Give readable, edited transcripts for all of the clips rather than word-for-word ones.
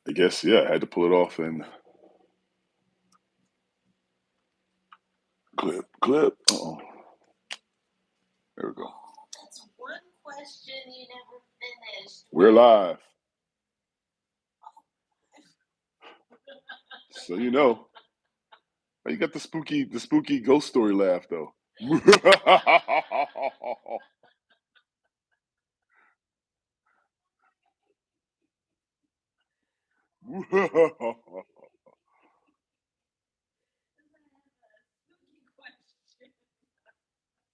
I guess, yeah, I had to pull it off and clip. Uh-oh. There we go. That's one question you never finished. We're live. So you know. You got the spooky ghost story laugh though.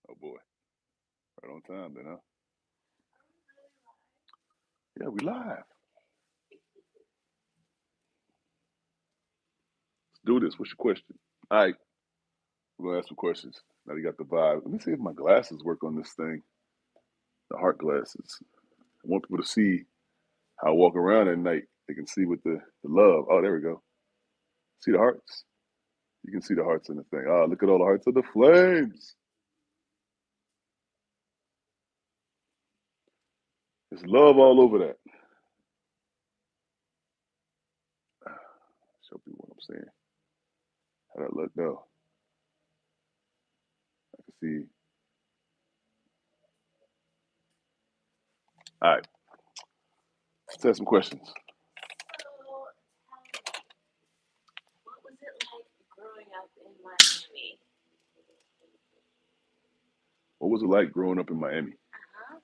Oh boy. Right on time then, huh? Yeah, we live. Let's do this. What's your question? All right, we're gonna ask some questions. Now you got the vibe. Let me see if my glasses work on this thing. The heart glasses. I want people to see how I walk around at night. They can see with the love. Oh, there we go. See the hearts? You can see the hearts in the thing. Oh, look at all the hearts of the flames. There's love all over that. Show people what I'm saying. How that look though. I can see. All right. Let's ask some questions. So, what was it like growing up in Miami? What was it like growing up in Miami?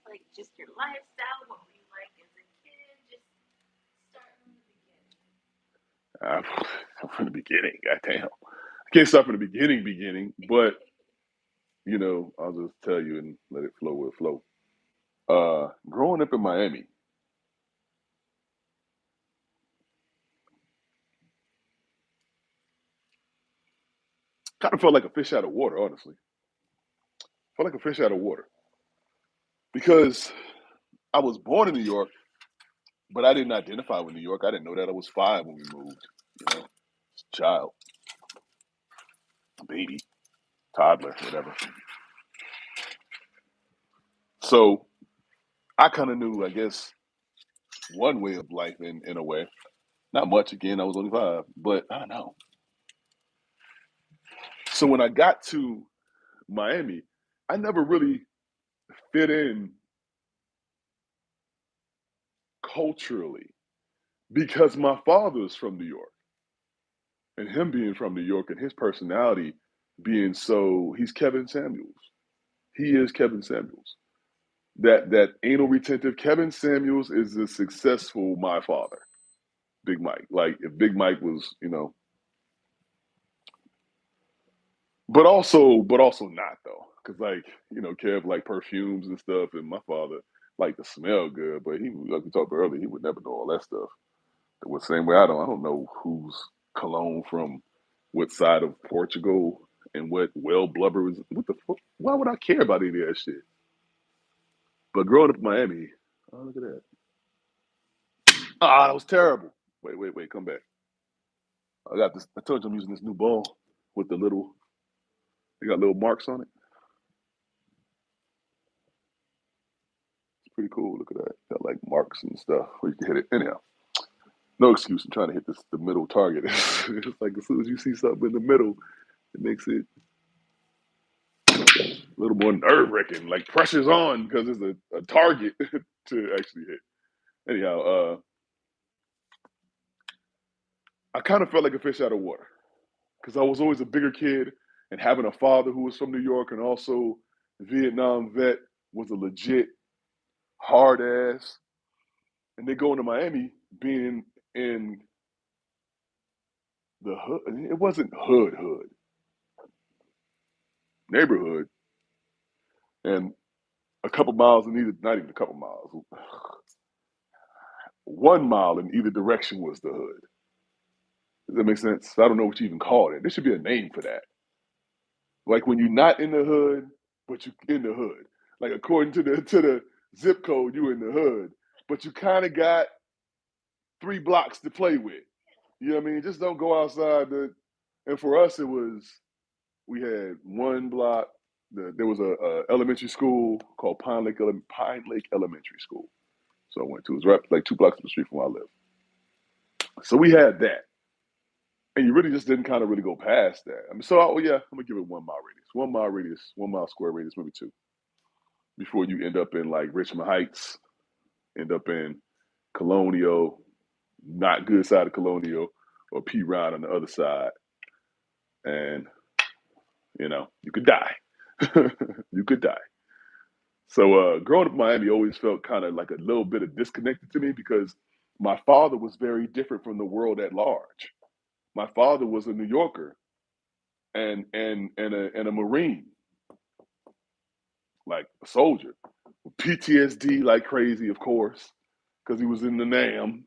Like just your lifestyle. What were you like as a kid? Just start from the From the beginning, goddamn. I can't start from the beginning, but I'll just tell you and let it flow with flow. Growing up in Miami, kind of felt like a fish out of water, honestly. Felt like a fish out of water because I was born in New York, but I didn't identify with New York. I didn't know that. I was 5 when we moved. Child, baby, toddler, whatever. So I kind of knew, I guess, one way of life in a way. Not much. Again, I was only 5, but I don't know. So when I got to Miami, I never really fit in culturally because my father is from New York, and him being from New York and his personality being he's Kevin Samuels. He is Kevin Samuels. That anal retentive Kevin Samuels is the successful my father, Big Mike. Like if Big Mike was, but also not though, because Kev like perfumes and stuff, and my father liked to smell good, but he, like we talked about earlier, he would never know all that stuff. The same way I don't know who's cologne from what side of Portugal and what well blubber is. What the fuck? Why would I care about any of that shit? But growing up in Miami, oh look at that. Ah, that was terrible. Wait, come back. I got this. I told you I'm using this new ball with the little. They got little marks on it. It's pretty cool. Look at that. Got like marks and stuff where you can hit it. Anyhow, no excuse. I'm trying to hit the middle target. It's like as soon as you see something in the middle, it makes it a little more nerve wracking. Like pressure's on because it's a target to actually hit. Anyhow, I kind of felt like a fish out of water because I was always a bigger kid, and having a father who was from New York and also Vietnam vet was a legit hard ass. And then going to Miami, being in the hood, it wasn't hood neighborhood, and a couple miles in either, not even a couple miles, 1 mile in either direction was the hood. Does that make sense? I don't know what you even call it. There should be a name for that. Like when you're not in the hood, but you in the hood. Like according to the zip code, you in the hood, but you kind of got 3 blocks to play with. You know what I mean? Just don't go outside. And for us, we had 1 block. There was a elementary school called Pine Lake Elementary School. So I went to. It was right like 2 blocks up the street from where I live. So we had that. And you really just didn't kind of really go past that. I mean, so yeah, I'm gonna give it 1 mile radius, 1 mile radius, 1 mile square radius, maybe two, before you end up in like Richmond Heights, end up in Colonial, not good side of Colonial, or P Rod on the other side, and you could die. You could die. So growing up in Miami always felt kind of like a little bit of disconnected to me because my father was very different from the world at large. My father was a New Yorker and a Marine, like a soldier. PTSD like crazy, of course, because he was in the NAM,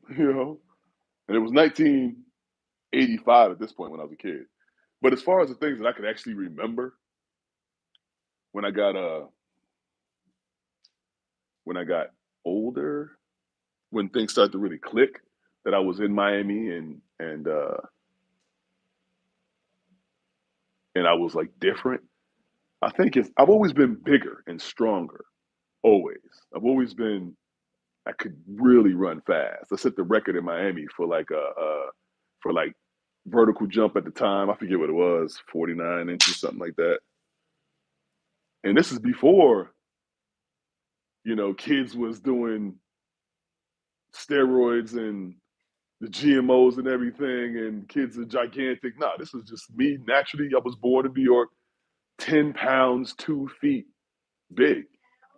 And it was 1985 at this point when I was a kid. But as far as the things that I could actually remember when I got when I got older, when things started to really click, that I was in Miami and I was like different. I think I've always been bigger and stronger. Always. I've always been I could really run fast. I set the record in Miami for like for like vertical jump at the time. I forget what it was, 49 inches, something like that. And this is before, kids was doing steroids and the GMOs and everything, and kids are gigantic. Nah, this was just me naturally. I was born in New York, 10 pounds, 2 feet big.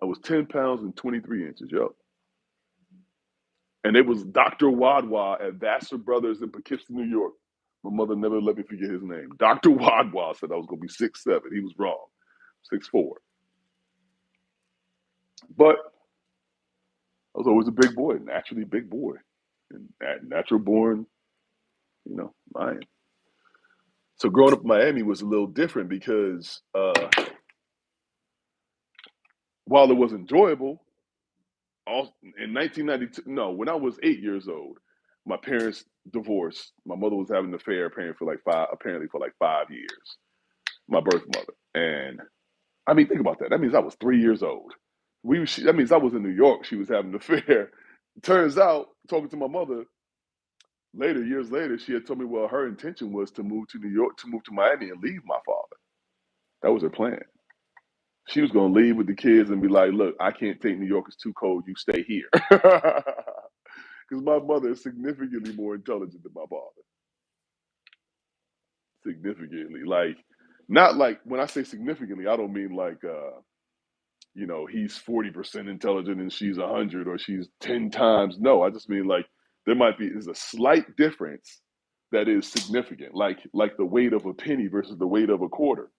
I was 10 pounds and 23 inches, yo. And it was Dr. Wadwa at Vassar Brothers in Poughkeepsie, New York. My mother never let me forget his name. Dr. Wadwa said I was going to be 6'7". He was wrong, 6'4". But I was always a big boy, naturally big boy, and natural born, lion. So growing up in Miami was a little different because while it was enjoyable, in 1992, no, when I was 8 years old, my parents divorced. My mother was having an affair apparently for like 5 years. My birth mother, and I mean, think about that. That means I was 3 years old. That means I was in New York. She was having an affair. Turns out, talking to my mother years later, she had told me, well, her intention was to move to New York, to move to Miami, and leave my father. That was her plan. She was going to leave with the kids and be like, look, I can't take New York. It's too cold. You stay here. Because my mother is significantly more intelligent than my father. Significantly. Like, not like, when I say significantly, I don't mean like, he's 40% intelligent and she's 100 or she's 10 times. No, I just mean like is a slight difference that is significant, like the weight of a penny versus the weight of a quarter,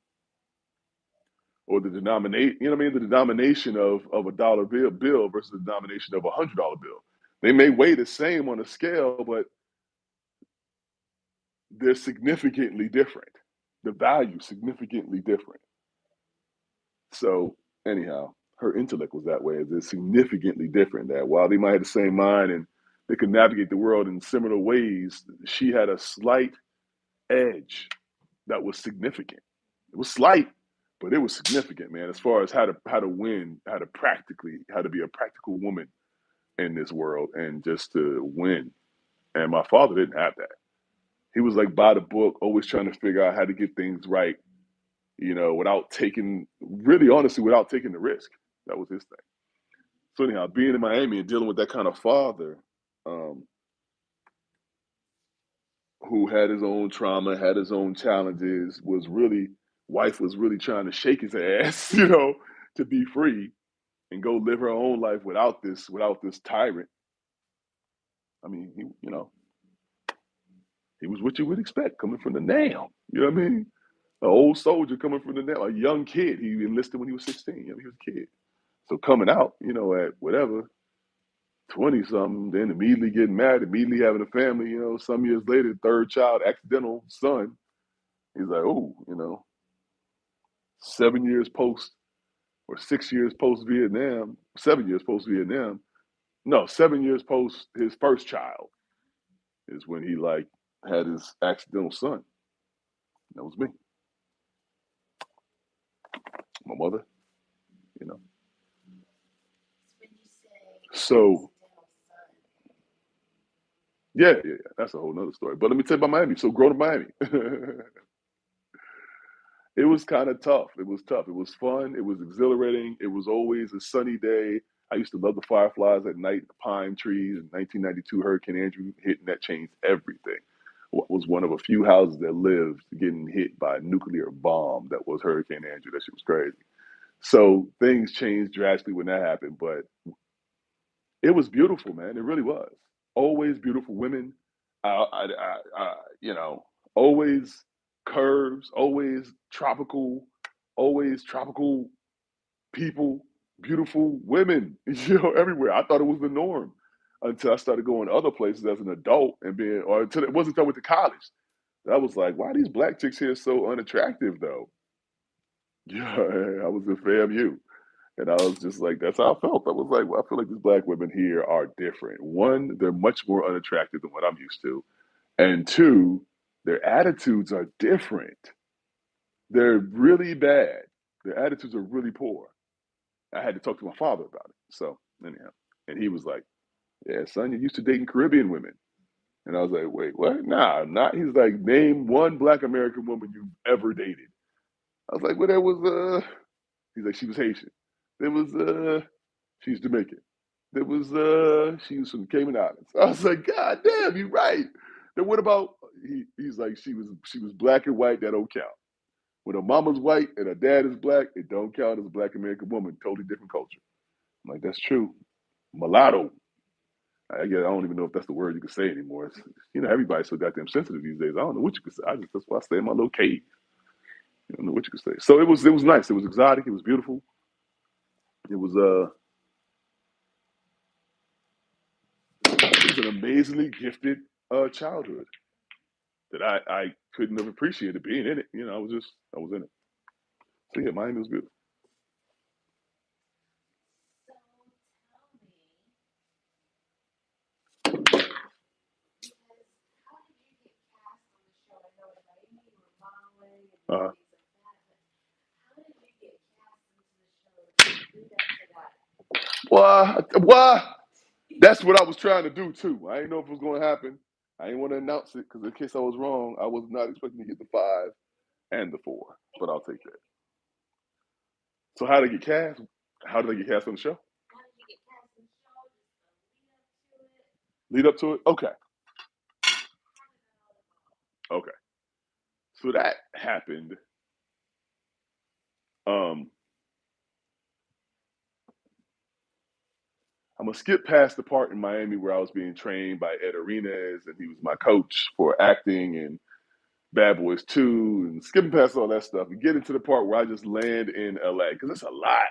or the denominate, the denomination of a dollar bill versus the denomination of $100 bill. They may weigh the same on a scale, but they're significantly different. The value significantly different. So anyhow, her intellect was that way. It's significantly different. That while they might have the same mind and they could navigate the world in similar ways, she had a slight edge that was significant. It was slight, but it was significant, man. As far as how to win, how to be a practical woman in this world, and just to win. And my father didn't have that. He was like by the book, always trying to figure out how to get things right, without really honestly, without taking the risk. That was his thing. So anyhow, being in Miami and dealing with that kind of father, um, who had his own trauma, had his own challenges, wife was really trying to shake his ass, to be free and go live her own life without this tyrant. I mean, he was what you would expect coming from the NAM. You know what I mean? An old soldier coming from the NAM, a young kid. He enlisted when he was 16. He was a kid. So coming out, at whatever, 20 something, then immediately getting married, immediately having a family, some years later, third child, accidental son. He's like, oh, 7 years post or 6 years post Vietnam, 7 years post Vietnam. No, 7 years post his first child is when he like had his accidental son. That was me, my mother, you know. When you say So accidental son, Yeah, yeah, yeah. That's a whole nother story. But let me tell you about Miami. So growing up in Miami. It was kind of tough. It was tough. It was fun. It was exhilarating. It was always a sunny day. I used to love the fireflies at night, the pine trees. In 1992, Hurricane Andrew hit, and that changed everything. What was one of a few houses that lived getting hit by a nuclear bomb that was Hurricane Andrew. That shit was crazy. So things changed drastically when that happened, but it was beautiful, man. It really was. Always beautiful women. You know, always curves, always tropical people, beautiful women, everywhere. I thought it was the norm until I started going to other places as an adult and being, or until it wasn't until I went to college. I was like, why are these black chicks here so unattractive though? Yeah, I was in FAMU. And I was just like, that's how I felt. I was like, well, I feel like these black women here are different. One, they're much more unattractive than what I'm used to. And two, their attitudes are different. They're really bad. Their attitudes are really poor. I had to talk to my father about it. So, anyhow, and he was like, yeah, son, you're used to dating Caribbean women. And I was like, wait, what? Nah, I'm not. He's like, name one black American woman you've ever dated. I was like, well, there was, he's like, she was Haitian. There was, she's Jamaican. There was she was from the Cayman Islands. I was like, God damn, you right. Then what about he's like she was black and white, that don't count. When her mama's white and her dad is black, it don't count as a black American woman, totally different culture. I'm like, that's true. Mulatto. I don't even know if that's the word you can say anymore. Everybody's so goddamn sensitive these days. I don't know what you can say. That's why I stay in my little cave. I don't know what you can say. So it was nice. It was exotic. It was beautiful. It was it was an amazingly gifted childhood that I couldn't have appreciated being in it. I was in it. So yeah, Miami was beautiful. So tell me, because how did you get cast on the show? I know in Miami you were modeling and Uh, things like that, but how did you get cast into the show to lead up to that? why? That's what I was trying to do too. I didn't know if it was going to happen. I didn't want to announce it because in case I was wrong, I was not expecting to get the 5 and the 4, but I'll take that. So how did I get cast? How did I get cast on the show? How did you get cast in the show? Just the lead up to it? Lead up to it? Okay. How did that all evolve? Okay. So that happened. Um, I'm gonna skip past the part in Miami where I was being trained by Ed Arenas and he was my coach for acting and Bad Boys 2 and skipping past all that stuff and get into the part where I just land in LA because it's a lot.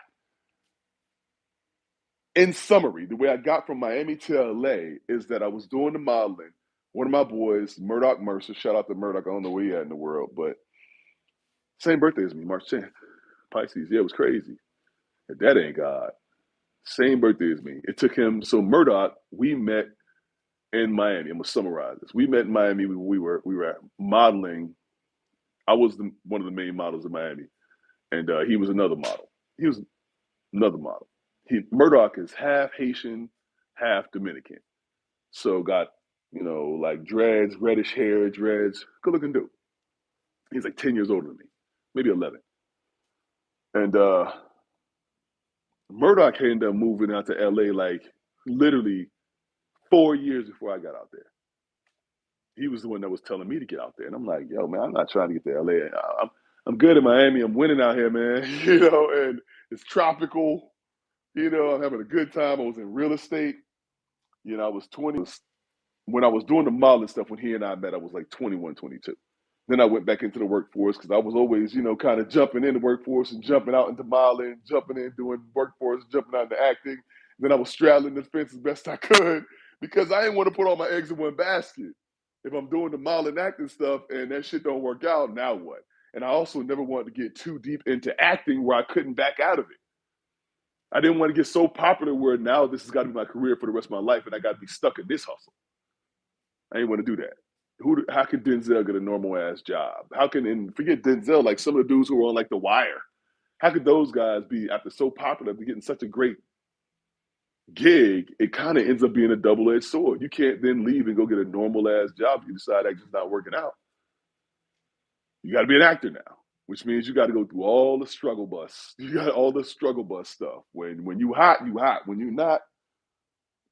In summary, the way I got from Miami to LA is that I was doing the modeling. One of my boys, Murdoch Mercer, shout out to Murdoch, I don't know where he at in the world, but same birthday as me, March 10th. Pisces, yeah, it was crazy. That ain't God. Same birthday as me. It took him, so Murdoch, we met in Miami. I'm gonna summarize this. We met in Miami. We were modeling. I was one of the main models in Miami, and he was another model. He was another model. Murdoch is half Haitian, half Dominican. So got like dreads, reddish hair, dreads. Good looking dude. He's like 10 years older than me, maybe 11. And Murdoch ended up moving out to LA like literally 4 years before I got out there. He was the one that was telling me to get out there, and I'm like, yo, man, I'm not trying to get to LA. I'm good in Miami. I'm winning out here, man. And it's tropical. I'm having a good time. I was in real estate. I was 20 when I was doing the modeling stuff. When he and I met, I was like 21, 22. Then I went back into the workforce because I was always, kind of jumping in the workforce and jumping out into modeling, jumping in doing workforce, jumping out into acting. Then I was straddling the fence as best I could because I didn't want to put all my eggs in one basket. If I'm doing the modeling acting stuff and that shit don't work out, now what? And I also never wanted to get too deep into acting where I couldn't back out of it. I didn't want to get so popular where now this has got to be my career for the rest of my life and I got to be stuck in this hustle. I didn't want to do that. How can Denzel get a normal ass job? How can, and forget Denzel, like some of the dudes who were on like The Wire, how could those guys be after so popular to getting such a great gig, it kind of ends up being a double-edged sword. You can't then leave and go get a normal ass job if you decide that's just not working out. You got to be an actor now, which means you got to go through all the struggle bus. You got all the struggle bus stuff. When you hot, you hot. When you not,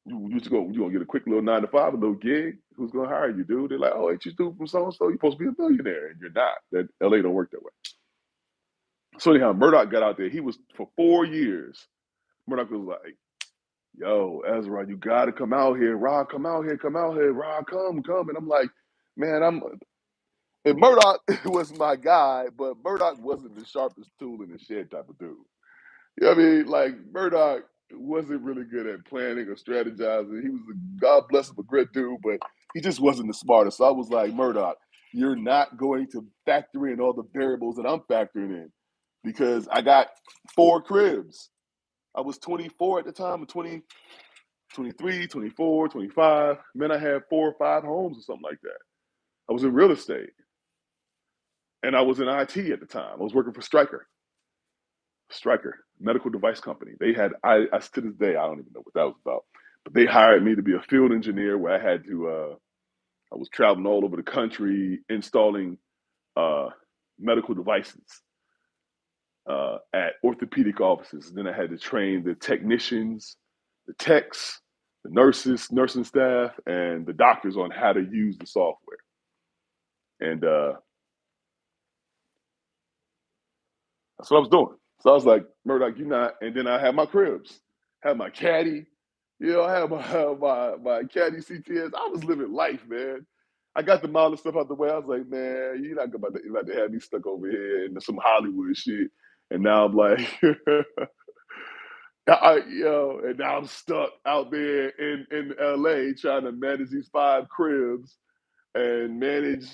you just go. You gonna get a quick little 9 to 5, a little gig. Who's gonna hire you, dude? They're like, oh, ain't you dude from so and so? You're supposed to be a millionaire, and you're not. That LA don't work that way. So anyhow, Murdoch got out there. He was for 4 years. Murdoch was like, yo, Ezra, you got to come out here. Rob, come out here. Come out here. Rob, come. And I'm like, man, and Murdoch was my guy, but Murdoch wasn't the sharpest tool in the shed type of dude. You know what I mean? Like, Murdoch wasn't really good at planning or strategizing. He was God bless him, a great dude, but he just wasn't the smartest. So I was like, Murdoch, you're not going to factor in all the variables that I'm factoring in because I got 4 cribs. I was 24 at the time, 20, 23, 24, 25. Man, I had 4 or 5 homes or something like that. I was in real estate and I was in IT at the time. I was working for Stryker medical device company. They had, I to this day, I don't even know what that was about, but they hired me to be a field engineer where I had to, I was traveling all over the country installing uh, medical devices at orthopedic offices. And then I had to train the technicians, the techs, the nurses, nursing staff, and the doctors on how to use the software. And that's what I was doing. So I was like, Murdoch, you not. And then I had my cribs, had my caddy. I had my caddy CTS. I was living life, man. I got the mileage stuff out the way. I was like, man, you're not about to have me stuck over here in some Hollywood shit. And now I'm like, and now I'm stuck out there in LA trying to manage these 5 cribs and manage,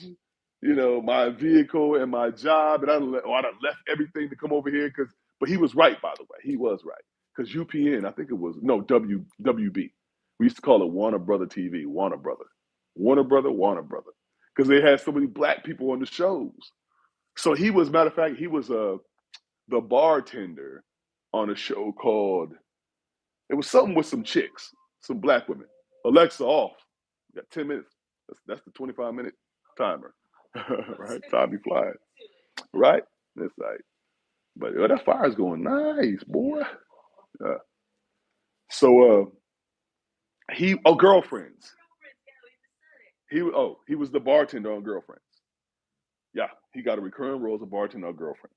my vehicle and my job. And I done left everything to come over here but he was right, by the way. He was right. Because UPN, I think it was, no, WB. We used to call it Warner Brother TV, Warner Brother. Warner Brother, Warner Brother. Because they had so many black people on the shows. So he was, matter of fact, he was the bartender on a show called, it was something with some chicks, some black women. Alexa off. You got 10 minutes. That's the 25-minute timer. Right? Time be flying. Right? It's like, but that fire's going nice, boy. Uh, so Girlfriends. He was the bartender on Girlfriends. Yeah, he got a recurring role as a bartender on Girlfriends.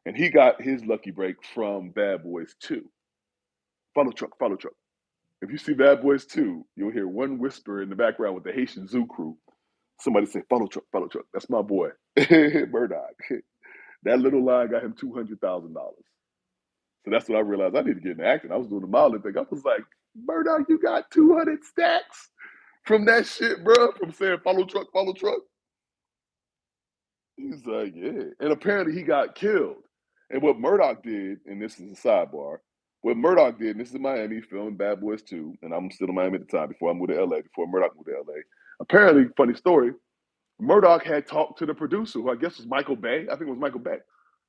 And he got his lucky break from Bad Boys 2. Follow truck, follow truck. If you see Bad Boys 2, you'll hear one whisper in the background with the Haitian Zoo crew. Somebody say, follow truck, follow truck. That's my boy, Murdoch. That little line got him $200,000. So that's what I realized I need to get in acting. I was doing the modeling thing. I was like, Murdoch, you got 200 stacks from that shit, bro. From saying follow truck, follow truck. He's like, yeah. And apparently he got killed. And what Murdoch did, and this is a sidebar, what Murdoch did, and this is in Miami, filming Bad Boys 2, and I'm still in Miami at the time before I moved to LA, before Murdoch moved to LA. Apparently, funny story, Murdoch had talked to the producer, who I guess was Michael Bay. I think it was Michael Bay,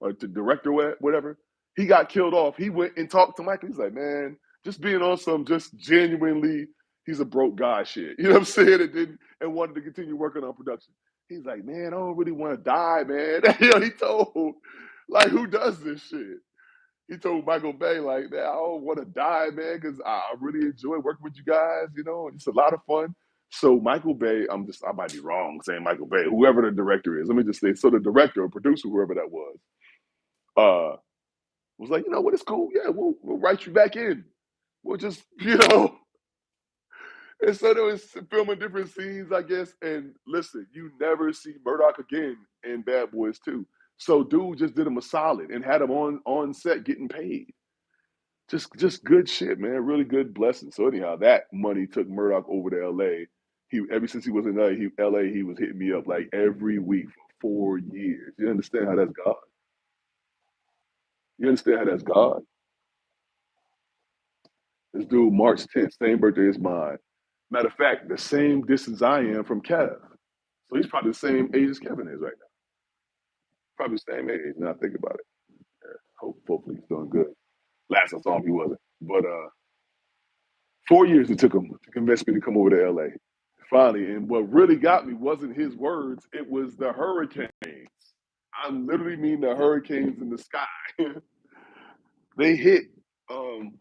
or the director, whatever. He got killed off. He went and talked to Michael. He's like, man, just being on some just genuinely, he's a broke guy shit. You know what I'm saying? And wanted to continue working on production. He's like, man, I don't really want to die, man. He told, like, who does this shit? He told Michael Bay, like, man, I don't want to die, man, because I really enjoy working with you guys, and it's a lot of fun. So Michael Bay, I might be wrong saying Michael Bay, whoever the director is. Let me just say, so the director or producer, whoever that uh, was like, you know what, it's cool. Yeah, we'll write you back in. We'll just, And so they was filming different scenes, I guess. And listen, you never see Murdoch again in Bad Boys 2. So dude just did him a solid and had him on set getting paid. Just good shit, man. Really good blessing. So anyhow, that money took Murdoch over to LA. He ever since he was in LA, he was hitting me up like every week for 4 years. You understand how that's God? You understand how that's God? This dude, March 10th, same birthday as mine. Matter of fact, the same distance I am from Kev. So he's probably the same age as Kevin is right now. Probably the same age. Now I think about it. Yeah, hopefully he's doing good. Last I saw him, he wasn't. But 4 years it took him to convince me to come over to LA. Finally, and what really got me wasn't his words, it was the hurricanes. I literally mean the hurricanes in the sky. They hit um,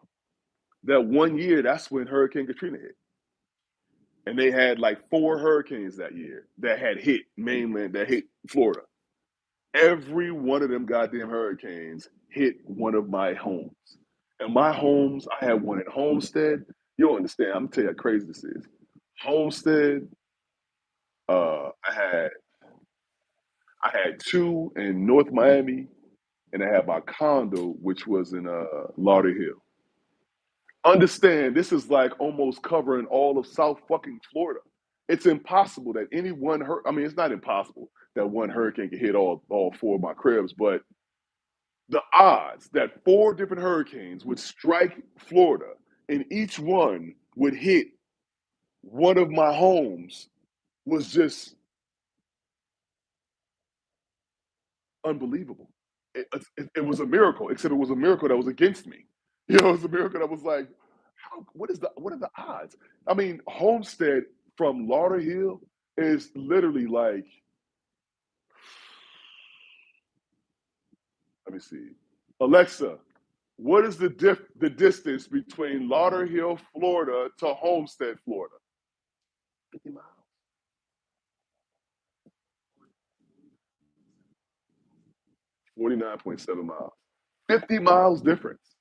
that one year, that's when Hurricane Katrina hit. And they had like four hurricanes that year that had hit mainland, that hit Florida. Every one of them goddamn hurricanes hit one of my homes. And my homes, I had one in Homestead. You don't understand. I'm gonna tell you how crazy this is. Homestead, I had two in North Miami, and I had my condo, which was in Lauderhill. Understand, this is like almost covering all of South fucking Florida. It's impossible that any one I mean, it's not impossible that one hurricane can hit all four of my cribs, but the odds that four different hurricanes would strike Florida and each one would hit one of my homes was just unbelievable. It was a miracle, except it was a miracle that was against me. You know, it was a miracle that was like, what are the odds? I mean, Homestead from Lauderhill is literally like, let me see. Alexa, what is the distance between Lauderhill, Florida to Homestead, Florida? 50 miles. 49.7 miles. 50 miles difference.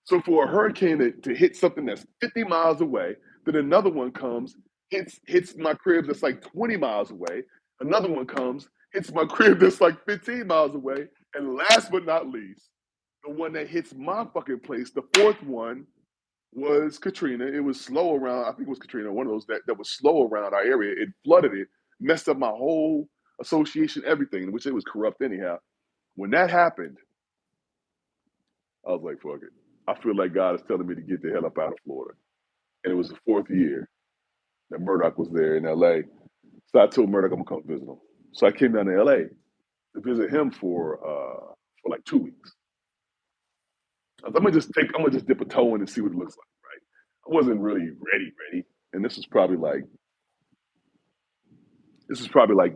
So for a hurricane to hit something that's 50 miles away, then another one comes, hits my crib that's like 20 miles away. Another one comes, hits my crib that's like 15 miles away. And last but not least, the one that hits my fucking place, the fourth one was Katrina. It was slow around, I think it was Katrina, one of those that was slow around our area. It flooded it, messed up my whole association, everything, which it was corrupt anyhow. When that happened, I was like, fuck it. I feel like God is telling me to get the hell up out of Florida. And it was the fourth year that Murdoch was there in LA. So I told Murdoch I'm gonna come visit him. So I came down to LA to visit him for like 2 weeks. I'm gonna just dip a toe in and see what it looks like, right? I wasn't really ready. And this is probably like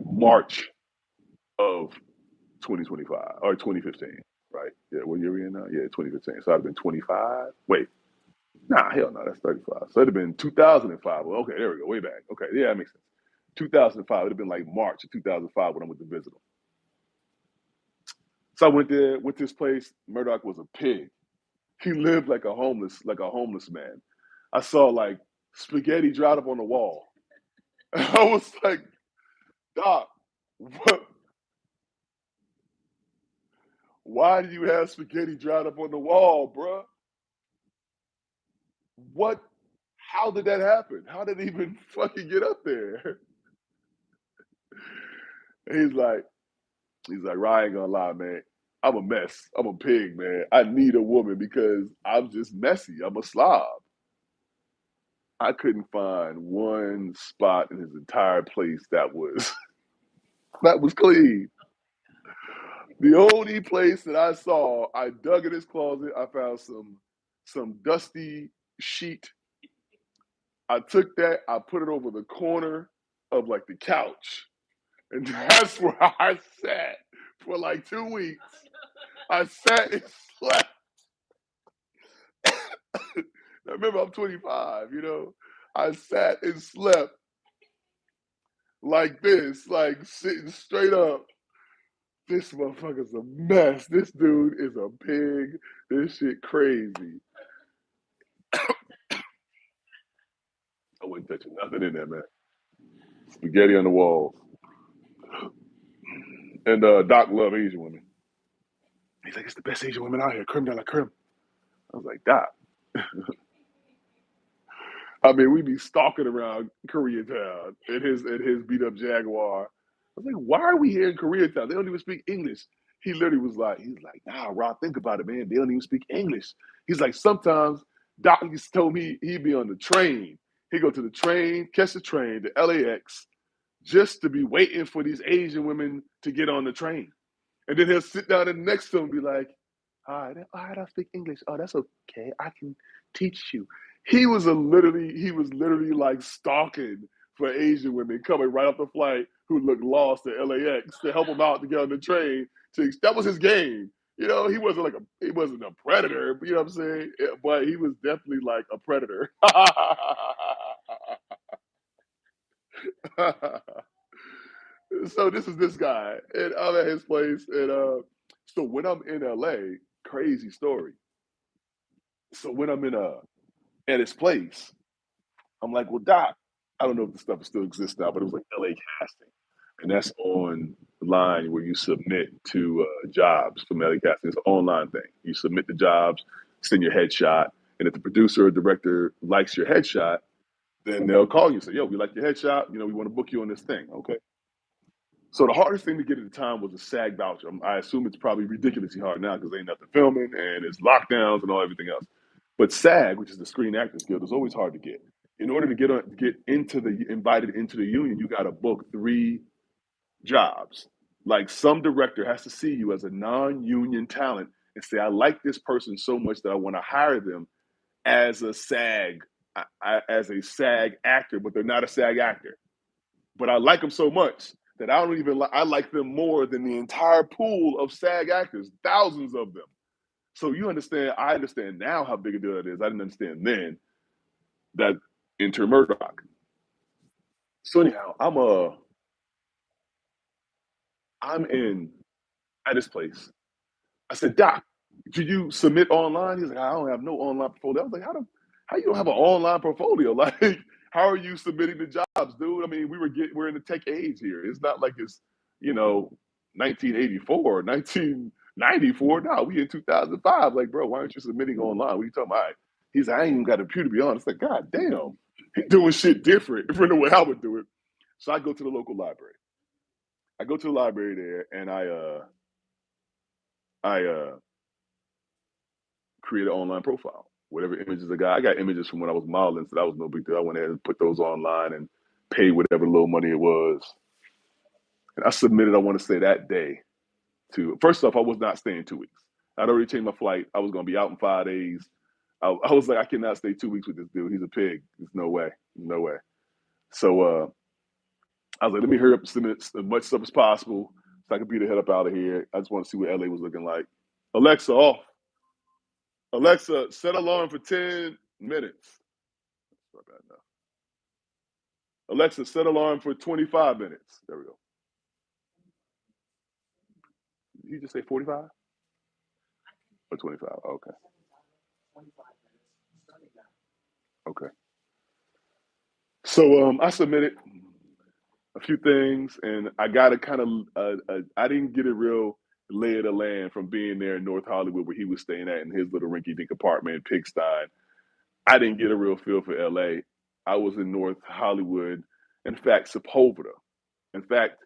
March of 2025 or 2015, right? Yeah, what year are we in now? Yeah, 2015. So I've been 25. Wait, nah, hell no, that's 35. So it'd have been 2005. Well, okay, there we go, way back. Okay, yeah, that makes sense. 2005. It'd have been like March of 2005 when I went to visit him. So I went there with this place. Murdoch was a pig. He lived like a homeless man. I saw like spaghetti dried up on the wall. I was like, Doc, what? Why do you have spaghetti dried up on the wall, bruh? What? How did that happen? How did it even fucking get up there? And he's like, Ryan, ain't gonna lie, man. I'm a mess. I'm a pig, man. I need a woman because I'm just messy. I'm a slob. I couldn't find one spot in his entire place that was that was clean. The only place that I saw, I dug in his closet. I found some dusty sheet. I took that. I put it over the corner of like the couch, and that's where I sat for like 2 weeks. I sat and slept. Now, remember, I'm 25. You know, I sat and slept like this, like sitting straight up. This motherfucker's a mess. This dude is a pig. This shit crazy. I wasn't touching nothing in there, man. Spaghetti on the walls. And Doc love Asian women. He's like, it's the best Asian women out here. Creme de la creme. I was like, Doc. I mean, we be stalking around Koreatown in his beat up Jaguar. I was like, why are we here in Koreatown? They don't even speak English. He's like, nah, Rob, think about it, man. They don't even speak English. He's like, sometimes Doc used to told me he'd be on the train. He'd go to the train, catch the train to LAX, just to be waiting for these Asian women to get on the train. And then he'll sit down and next to him and be like, all right, I don't speak English. Oh, that's okay. I can teach you. he was literally like stalking for Asian women coming right off the flight who looked lost at LAX to help him out to get on the train. That was his game. You know, he wasn't a predator, but you know what I'm saying? But he was definitely like a predator. So this is this guy, and I'm at his place, and so when I'm in LA, crazy story. So when I'm in at his place, I'm like, well, Doc, I don't know if the stuff still exists now, but it was like LA Casting, and that's online where you submit to jobs from LA Casting. It's an online thing. You submit the jobs, send your headshot, and if the producer or director likes your headshot, then they'll call you and say, "Yo, we like your headshot. You know, we want to book you on this thing." Okay. So the hardest thing to get at the time was a SAG voucher. I assume it's probably ridiculously hard now because ain't nothing filming and it's lockdowns and all everything else. But SAG, which is the Screen Actors Guild, is always hard to get. In order to get into the invited into the union, you got to book 3 jobs. Like some director has to see you as a non-union talent and say, "I like this person so much that I want to hire them as a SAG actor," but they're not a SAG actor. But I like them so much that I don't even I like them more than the entire pool of SAG actors, thousands of them. So you understand, I understand now how big a deal it is. I didn't understand then that enter Murdoch. So anyhow, I'm in at his place. I said, "Doc, do you submit online?" He's like, "I don't have no online portfolio." I was like, how you don't have an online portfolio? Like, how are you submitting the jobs, dude? I mean, we're in the tech age here. It's not like it's, you know, 1984, 1994. No, we in 2005. Like, bro, why aren't you submitting online? What are you talking about? He's like, "I ain't even got a computer to be honest." Like, God damn, he doing shit different from the way I would do it. So I go to the local library. I go to the library there and I create an online profile. Whatever images I got images from when I was modeling, so that was no big deal. I went ahead and put those online and paid whatever little money it was. And I submitted, I want to say that day to, first off, I was not staying 2 weeks. I'd already changed my flight. I was going to be out in 5 days. I was like, I cannot stay 2 weeks with this dude. He's a pig. There's no way. No way. So I was like, let me hurry up and submit as much stuff as possible so I can beat the head up out of here. I just want to see what LA was looking like. Alexa, off. Alexa, set alarm for 10 minutes. Not bad enough. Alexa, set alarm for 25 minutes. There we go. Did you just say 45 or 25? Okay. Okay. So I submitted a few things, and I got a kind of I didn't get a real lay of the land from being there in North Hollywood where he was staying at in his little rinky-dink apartment in Pigsty. I didn't get a real feel for LA. I was in North Hollywood, in fact, Sepulveda. In fact,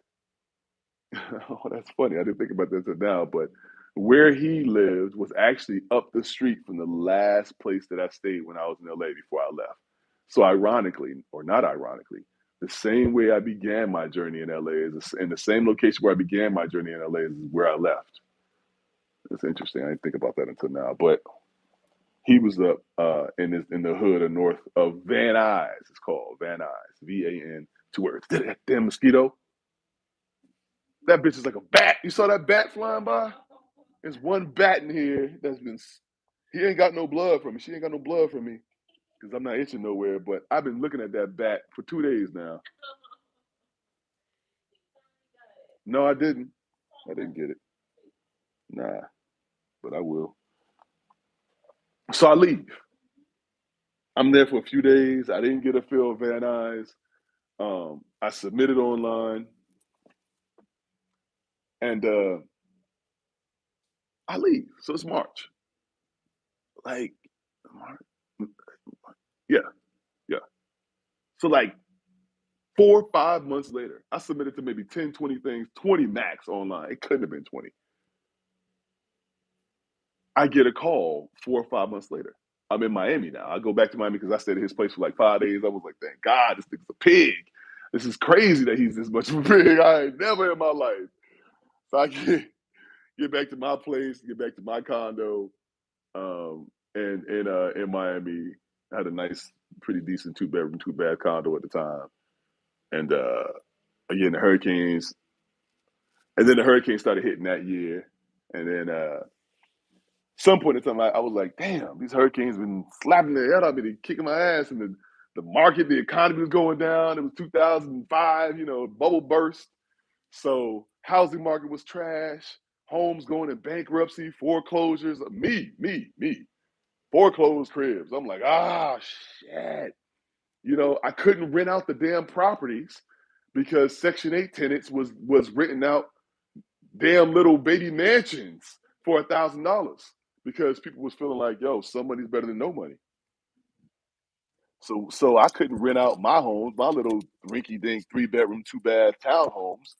oh, that's funny. I didn't think about that until now, but where he lived was actually up the street from the last place that I stayed when I was in LA before I left. So, ironically, or not ironically, the same way I began my journey in LA is in the same location where I began my journey in LA is where I left. It's interesting. I didn't think about that until now, but he was up in the hood of north of Van Nuys. It's called Van Nuys, VAN, 2 words. Damn mosquito. That bitch is like a bat. You saw that bat flying by? There's one bat in here that's been. He ain't got no blood from me. She ain't got no blood from me because I'm not itching nowhere. But I've been looking at that bat for 2 days now. No, I didn't. I didn't get it. Nah, but I will. So I leave. I'm there for a few days. I didn't get a feel of Van Nuys. I submitted online, and I leave. So it's March. Like, March? Yeah, yeah. So like 4 or 5 months later, I submitted to maybe 10, 20 things, 20 max online. It couldn't have been 20. I get a call 4 or 5 months later. I'm in Miami now. I go back to Miami because I stayed at his place for like 5 days. I was like, thank God, this thing's a pig. This is crazy that he's this much of a pig. I ain't never in my life. So I get back to my place, get back to my condo, in Miami. I had a nice, pretty decent 2 bedroom, 2 bath condo at the time. And again, the hurricanes, and then the hurricanes started hitting that year. And then some point in time, I was like, damn, these hurricanes been slapping their head on me, they kicking my ass, and the market, the economy was going down. It was 2005, bubble burst. So housing market was trash. Homes going in bankruptcy, foreclosures. Me, foreclosed cribs. I'm like, shit. I couldn't rent out the damn properties because Section 8 tenants was renting out damn little baby mansions for $1,000 because people was feeling like, yo, some money's better than no money. So I couldn't rent out my homes, my little rinky dink 3 bedroom, 2 bath townhomes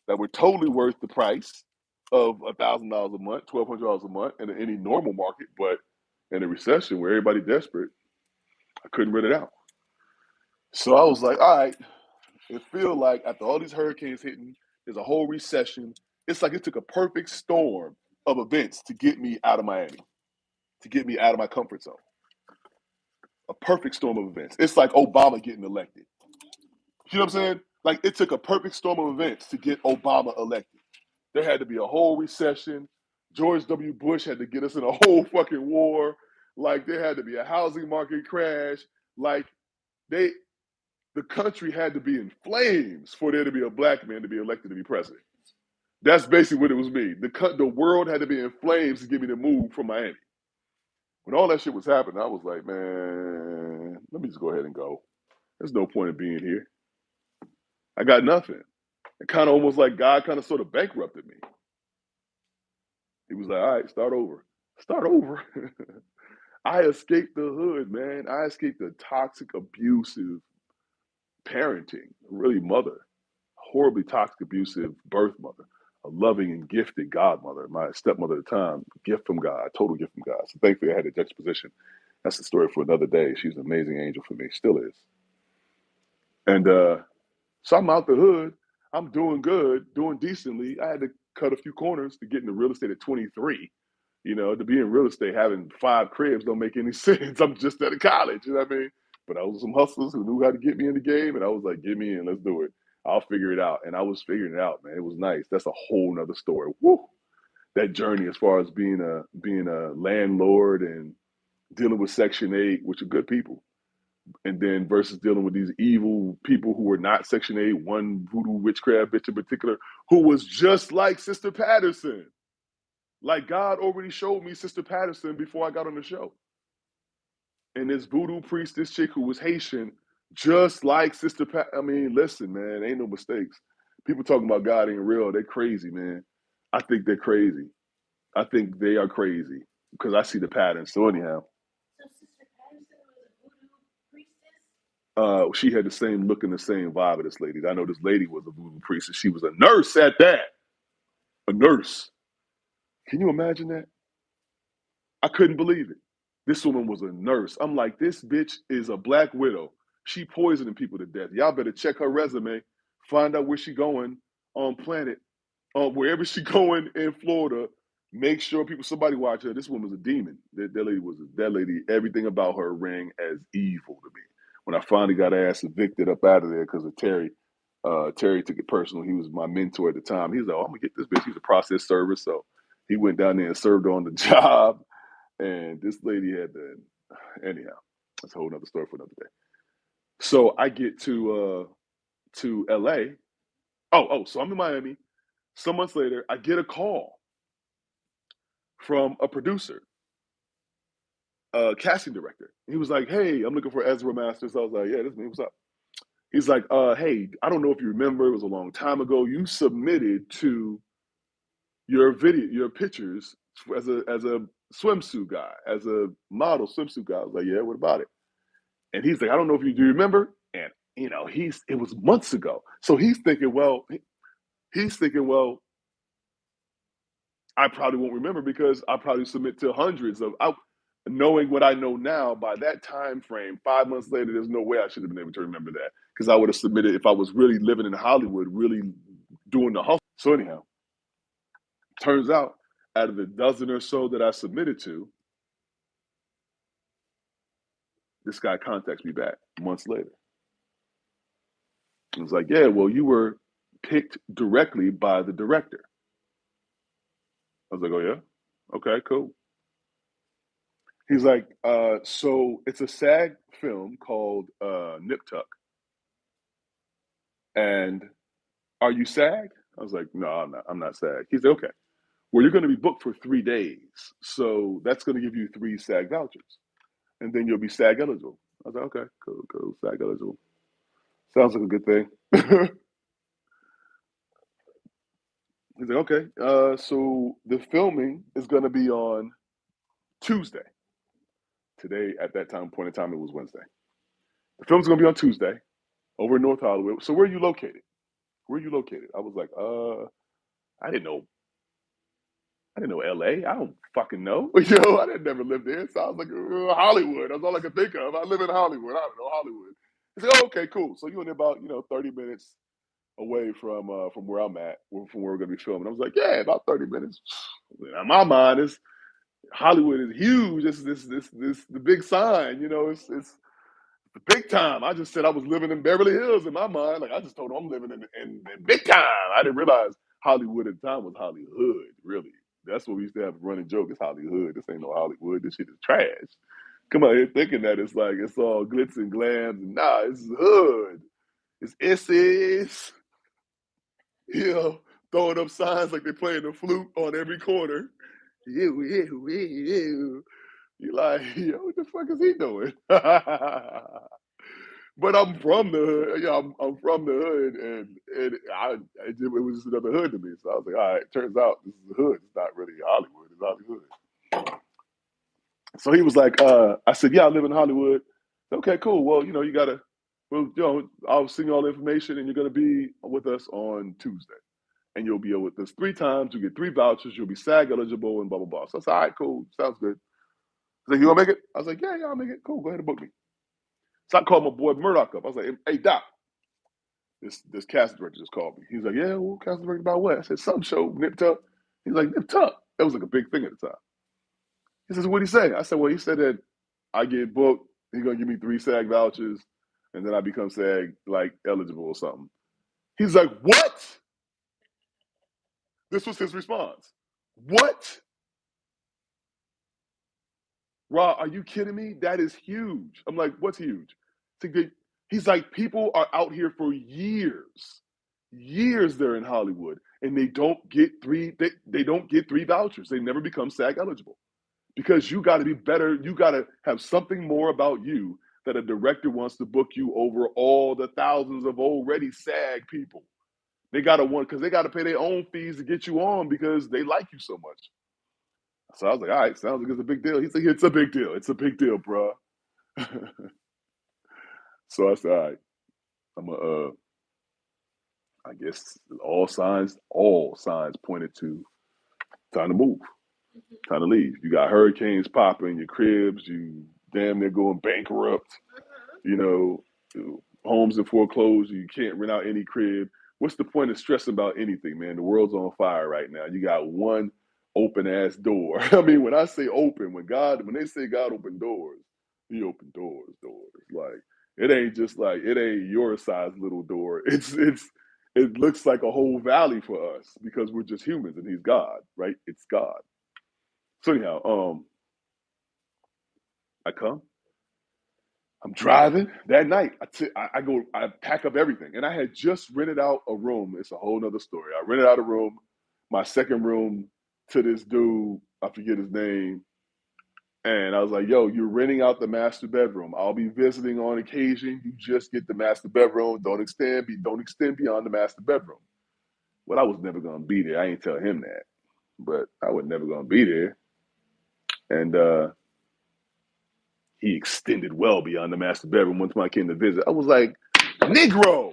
that were totally worth the price of $1,000 a month, $1,200 a month in any normal market. But in a recession where everybody desperate, I couldn't rent it out. So I was like, all right, it feel like after all these hurricanes hitting, there's a whole recession. It's like it took a perfect storm of events to get me out of Miami, to get me out of my comfort zone. A perfect storm of events. It's like Obama getting elected. You know what I'm saying? Like it took a perfect storm of events to get Obama elected. There had to be a whole recession. George W. Bush had to get us in a whole fucking war. Like there had to be a housing market crash. Like they the country had to be in flames for there to be a black man to be elected to be president. That's basically what it was me. The world had to be in flames to get me to move from Miami. When all that shit was happening, I was like, man, let me just go ahead and go. There's no point in being here. I got nothing. It kind of almost like God kind of sort of bankrupted me. He was like, all right, start over. Start over. I escaped the hood, man. I escaped the toxic, abusive parenting, really mother, horribly toxic, abusive birth mother, a loving and gifted godmother, my stepmother at the time, gift from God, total gift from God. So thankfully I had a juxtaposition. That's the story for another day. She's an amazing angel for me, still is. And so I'm out the hood. I'm doing good, doing decently. I had to cut a few corners to get into real estate at 23. To be in real estate, having 5 cribs don't make any sense. I'm just out of college, you know what I mean? But I was some hustlers who knew how to get me in the game, and I was like, get me in, let's do it. I'll figure it out. And I was figuring it out, man. It was nice. That's a whole nother story. Woo! That journey as far as being a landlord and dealing with Section 8, which are good people, and then versus dealing with these evil people who were not Section 8, one voodoo witchcraft bitch in particular, who was just like Sister Patterson. Like God already showed me Sister Patterson before I got on the show. And this voodoo priest, this chick who was Haitian, just like Sister Pat. I mean, listen, man, ain't no mistakes. People talking about God ain't real. They're crazy, man. I think they're crazy. I think they are crazy because I see the pattern. So anyhow, So Sister Patterson was a voodoo priestess? she had the same look and the same vibe of this lady. I know this lady was a voodoo priestess. She was a nurse at that. A nurse. Can you imagine that? I couldn't believe it. This woman was a nurse. I'm like, this bitch is a black widow. She poisoning people to death. Y'all better check her resume, find out where she going on planet, wherever she going in Florida. Make sure somebody watch her. This woman's a demon. That lady. Everything about her rang as evil to me. When I finally got her ass evicted up out of there because of Terry, Terry took it personal. He was my mentor at the time. He was like, "Oh, I'm gonna get this bitch." He's a process server, so he went down there and served her on the job. And this lady had to, anyhow, that's a whole nother story for another day. So I get to LA. So I'm in Miami. Some months later, I get a call from a producer, a casting director. He was like, "Hey, I'm looking for Ezra Masters." I was like, "Yeah, this is me. What's up?" He's like, "Hey, I don't know if you remember. It was a long time ago. You submitted to your pictures as a swimsuit guy, as a model swimsuit guy." I was like, "Yeah, what about it?" And he's like, "I don't know if you do remember." And it was months ago. So he's thinking, well, I probably won't remember because I probably submit to hundreds of knowing what I know now, by that time frame, 5 months later, there's no way I should have been able to remember that. Because I would have submitted if I was really living in Hollywood, really doing the hustle. So anyhow, turns out out of the dozen or so that I submitted to, this guy contacts me back months later. It was like, yeah, well, you were picked directly by the director. I was like, oh yeah, okay, cool. He's like, so it's a SAG film called Nip Tuck, and are you SAG? I was like, no, I'm not. I'm not SAG. He's like, okay. Well, you're going to be booked for 3 days, so that's going to give you 3 SAG vouchers, and then you'll be SAG eligible. I was like, okay, cool, cool, SAG eligible. Sounds like a good thing. He's like, okay, so the filming is going to be on Tuesday. Today, at that time, point in time, it was Wednesday. The film's going to be on Tuesday over in North Hollywood. So where are you located? Where are you located? I was like, I didn't know. I didn't know LA. I don't fucking know. I didn't never live there. So I was like, Hollywood. That's all I could think of. I live in Hollywood. I don't know Hollywood. He said, oh, okay, cool. So you're only about 30 minutes away from where I'm at, from where we're gonna be filming. I was like, yeah, about 30 minutes. In my mind, is Hollywood is huge. This the big sign. It's the big time. I just said I was living in Beverly Hills in my mind. Like I just told him I'm living in big time. I didn't realize Hollywood at the time was Hollywood. Really, that's what we used to have a running joke. It's Hollywood. This ain't no Hollywood. This shit is trash. Come out here thinking that it's like it's all glitz and glams. And nah, it's hood. It's essays. You know, throwing up signs like they're playing the flute on every corner. You like, yo, what the fuck is he doing? But I'm from the hood. Yeah, I'm from the hood, and it was just another hood to me. So I was like, all right. Turns out this is the hood. It's not really Hollywood. It's Hollywood. So he was like, I said, yeah, I live in Hollywood. Okay, cool. Well, you gotta. Well, I'll send you all the information, and you're gonna be with us on Tuesday, and you'll be with us 3 times. You get 3 vouchers. You'll be SAG eligible, and blah blah blah. So I said, all right, cool. Sounds good. He's like, you gonna make it? I was like, yeah, I'll make it. Cool. Go ahead and book me. So I called my boy Murdoch up. I was like, hey, Doc, this casting director just called me. He's like, yeah, well, casting director about what? I said, some show, Nip Tuck. He's like, Nip Tuck. That was like a big thing at the time. He says, what'd he say? I said, well, he said that I get booked. He's gonna give me 3 SAG vouchers, and then I become SAG like eligible or something. He's like, what? This was his response. What? Raw, are you kidding me? That is huge. I'm like, what's huge? He's like, people are out here for years. Years they're in Hollywood and they don't get they don't get 3 vouchers. They never become SAG eligible. Because you gotta be better, you gotta have something more about you that a director wants to book you over all the thousands of already SAG people. They gotta want because they gotta pay their own fees to get you on because they like you so much. So I was like, all right, sounds like it's a big deal. He's like, it's a big deal. It's a big deal, bro. So I said, all right, I'm a, I guess all signs pointed to time to move, time to leave. You got hurricanes popping, your cribs, you damn near going bankrupt, you know, homes in foreclosure, you can't rent out any crib. What's the point of stressing about anything, man? The world's on fire right now. You got one open ass door. I mean, when I say open, when they say God opened doors, He opened doors. Like it ain't your size little door. It looks like a whole valley for us because we're just humans and He's God, right? It's God. So anyhow, I come. I'm driving that night. I pack up everything, and I had just rented out a room. It's a whole nother story. I rented out a room, my second room, to this dude. I forget his name, and I was like, "Yo, you're renting out the master bedroom. I'll be visiting on occasion. You just get the master bedroom. Don't extend beyond the master bedroom." Well, I was never gonna be there. I ain't tell him that, but I was never gonna be there, and he extended well beyond the master bedroom once I came to visit. I was like, Negro,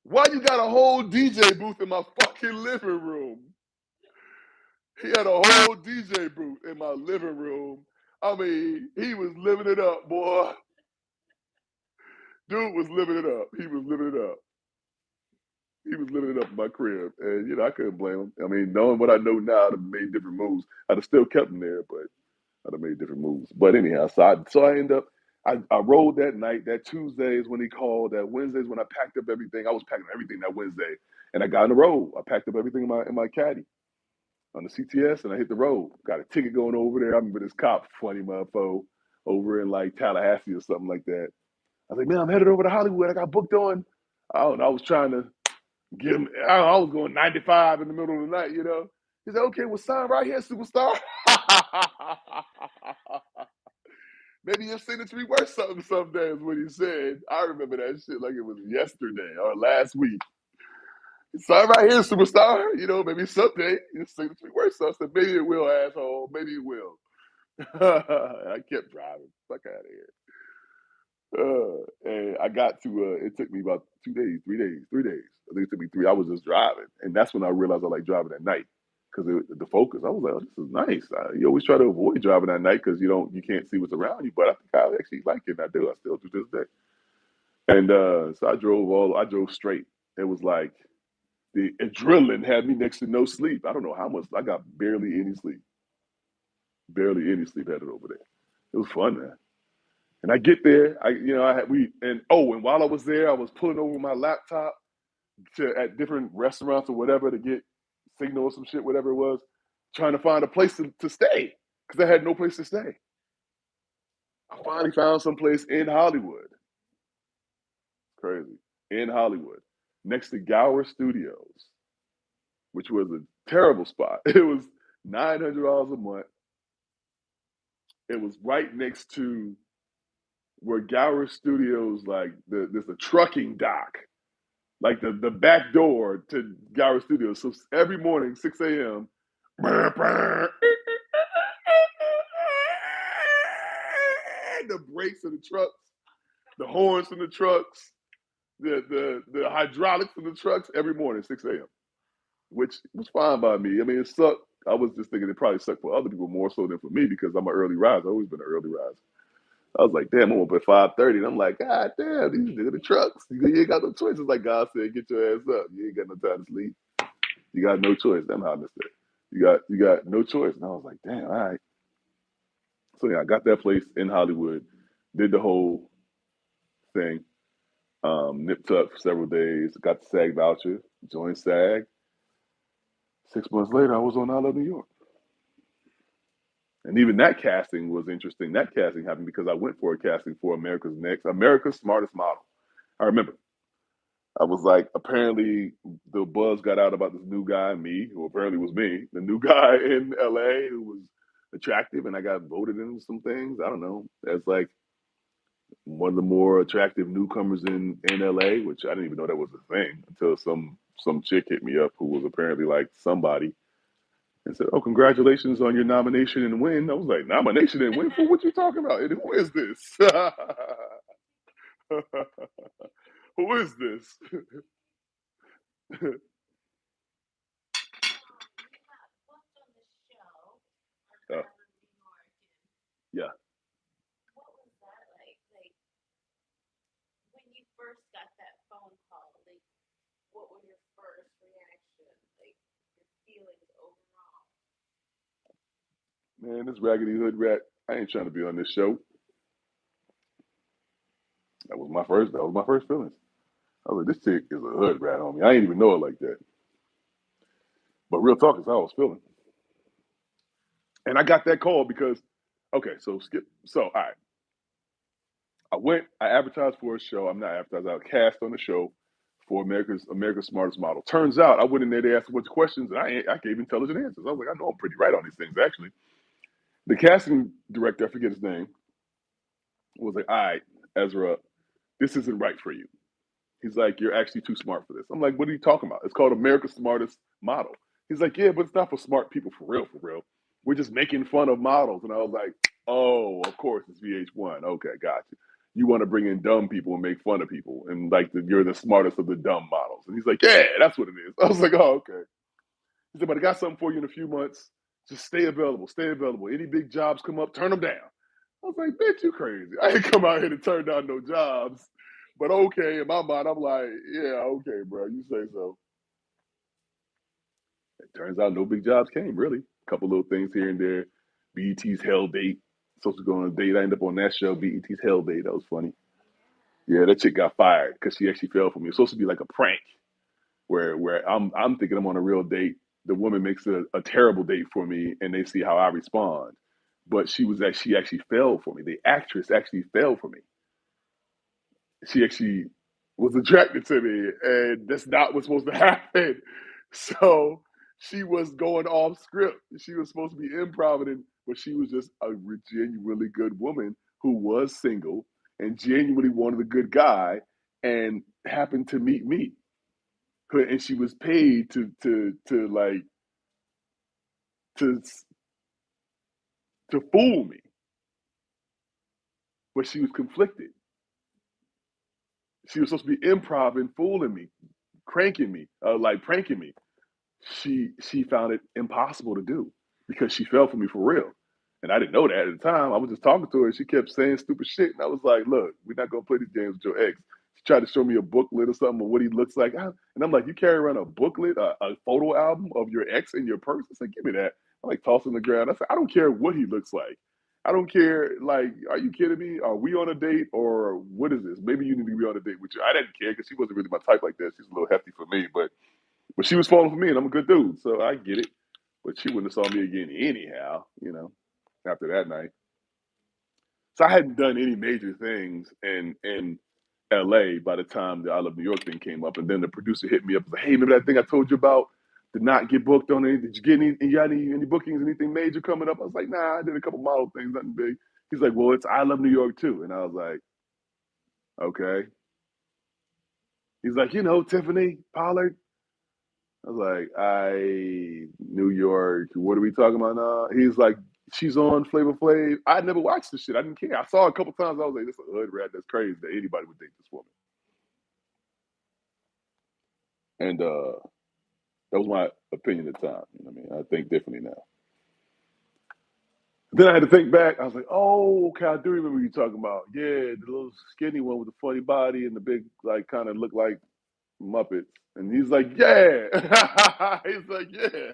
why you got a whole DJ booth in my fucking living room? He had a whole DJ booth in my living room. I mean, he was living it up, boy. Dude was living it up. He was living it up. He was living it up in my crib. And, I couldn't blame him. I mean, knowing what I know now, I'd have made different moves. I'd have still kept him there, but I'd have made different moves. But anyhow, so I end up I rode that night. That Tuesday is when he called. That Wednesday is when I packed up everything. I was packing everything that Wednesday, and I got on the road. I packed up everything in my caddy on the CTS, and I hit the road. Got a ticket going over there. I remember this cop, funny motherfucker, over in like Tallahassee or something like that. I was like, man, I'm headed over to Hollywood. I got booked on. I don't know. I was trying to get him. I was going 95 in the middle of the night, you know. He said, okay, well, sign right here, superstar. Maybe your signature be worth something someday, is what he said. I remember that shit like it was yesterday or last week. Sign right here, superstar. You know, maybe someday your signature be worth something. Maybe it will, asshole. Maybe it will. I kept driving. Fuck out of here. And I got to. It took me about 2 days, 3 days, 3 days. I think it took me three. I was just driving, and that's when I realized I like driving at night because the focus. I was like, oh, this is nice. You always try to avoid driving at night because you can't see what's around you. But I think I actually like it. And I do. I still do this day. And so I drove straight. It was like the adrenaline had me next to no sleep. I don't know how much. I got barely any sleep. Barely any sleep had it over there. It was fun, man. And I get there, I had and while I was there, I was pulling over my laptop at different restaurants or whatever to get signal or some shit, whatever it was, trying to find a place to stay because I had no place to stay. I finally found some place in Hollywood. Crazy. In Hollywood, next to Gower Studios, which was a terrible spot. It was $900 a month. It was right next to where Gower Studios, like there's a trucking dock, like the back door to Gower Studios. So every morning, 6 a.m., the brakes of the trucks, the horns from the trucks, the hydraulics from the trucks every morning, 6 a.m., which was fine by me. I mean, it sucked. I was just thinking it probably sucked for other people more so than for me because I'm an early riser. I've always been an early riser. I was like, damn, I'm up at 5:30. And I'm like, God damn, these niggas the trucks. You ain't got no choices. Like God said, get your ass up. You ain't got no time to sleep. You got no choice. That's how I missed it. You got no choice. And I was like, damn, all right. So yeah, I got that place in Hollywood, did the whole thing, nipped up for several days, got the SAG voucher, joined SAG. 6 months later, I was on I Love New York. And even that casting was interesting. That casting happened because I went for a casting for America's Smartest Model. I remember. I was like, apparently the buzz got out about this new guy, me, who apparently was me, the new guy in LA who was attractive, and I got voted into some things. I don't know. As like one of the more attractive newcomers in LA, which I didn't even know that was a thing until some chick hit me up who was apparently like somebody and said, "Oh, congratulations on your nomination and win." I was like, "Nomination and win for what you talking about? And who is this? Who is this?" Booked on the show on uh, I Love New York. yeah. What was that like? Like when you first got that phone call, like what was your first reaction? Like your feelings overall? Man, this raggedy hood rat, I ain't trying to be on this show. That was my first feelings. I was like, this chick is a hood rat on me. I ain't even know it like that. But real talk is how I was feeling. And I got that call because, okay, so skip. So, all right. I advertised for a show. I'm not advertised, I was cast on the show for America's Smartest Model. Turns out I went in there, they asked a bunch of questions, and I gave intelligent answers. I was like, I know I'm pretty right on these things, actually. The casting director, I forget his name, was like, all right, Ezra, this isn't right for you. He's like, you're actually too smart for this. I'm like, what are you talking about? It's called America's Smartest Model. He's like, yeah, but it's not for smart people for real, for real. We're just making fun of models. And I was like, oh, of course, it's VH1. Okay, got you. You want to bring in dumb people and make fun of people. And like, you're the smartest of the dumb models. And he's like, yeah, that's what it is. I was like, oh, okay. He said, but I got something for you in a few months. Just stay available. Stay available. Any big jobs come up, turn them down. I was like, bitch, you crazy. I ain't come out here to turn down no jobs. But okay, in my mind, I'm like, yeah, okay, bro, you say so. It turns out no big jobs came, really. A couple little things here and there. BET's Hell Date. Supposed to go on a date. I ended up on that show, BET's Hell Date. That was funny. Yeah, that chick got fired because she actually fell for me. It's supposed to be like a prank where I'm thinking I'm on a real date. The woman makes a terrible date for me, and they see how I respond. But she actually fell for me. The actress actually fell for me. She actually was attracted to me, and that's not what's supposed to happen. So she was going off script. She was supposed to be improvising, but she was just a genuinely good woman who was single and genuinely wanted a good guy, and happened to meet me. And she was paid to to fool me, but she was conflicted. She was supposed to be improv and fooling me, cranking me, like pranking me. She found it impossible to do because she fell for me for real. And I didn't know that at the time. I was just talking to her and she kept saying stupid shit. And I was like, look, we're not gonna play these games with your ex. She tried to show me a booklet or something of what he looks like. And I'm like, you carry around a booklet, a photo album of your ex in your purse? I said, give me that. I like tossing the ground. I said, I don't care what he looks like. I don't care. Like, are you kidding me? Are we on a date or what is this? Maybe you need to be on a date with you. I didn't care because she wasn't really my type like that. She's a little hefty for me, but she was falling for me, and I'm a good dude, so I get it. But she wouldn't have saw me again anyhow, after that night. So I hadn't done any major things in LA by the time the I Love New York thing came up. And then the producer hit me up and said, hey, remember that thing I told you about? Did not get booked on it. Did you get any bookings, anything major coming up? I was like, nah, I did a couple model things, nothing big. He's like, well, it's I Love New York too. And I was like, okay. He's like, Tiffany Pollard. I was like, New York, what are we talking about now? He's like, she's on Flavor Flav. I never watched the shit. I didn't care. I saw it a couple times. I was like, this is a hood rat. That's crazy that anybody would date this woman. And that was my opinion at the time. You know what I mean? I think differently now. Then I had to think back. I was like, oh, okay, I do remember you talking about. Yeah, the little skinny one with the funny body and the big, like, kind of look like Muppet. And he's like, yeah. He's like, yeah.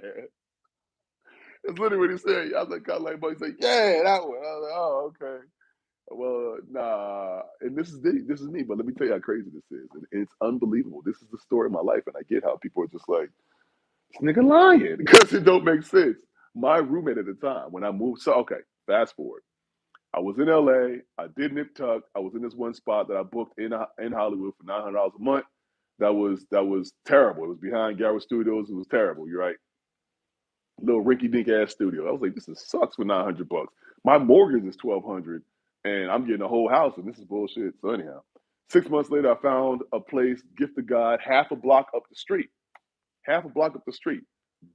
That's literally what he said. I was like, kind of like, but he said, yeah, that one. I was like, oh, okay. Well, nah. And this is me, but let me tell you how crazy this is. And it's unbelievable. This is the story of my life, and I get how people are just like, this nigga lying because it don't make sense. My roommate at the time, when I moved, so okay, fast forward. I was in LA. I did Nip Tuck. I was in this one spot that I booked in Hollywood for $900 a month. That was terrible. It was behind Garrett Studios. It was terrible. You're right, little rinky dink ass studio. I was like, this is sucks for $900. My mortgage is 1,200, and I'm getting a whole house, and this is bullshit. So anyhow, 6 months later, I found a place, gift of God, half a block up the street,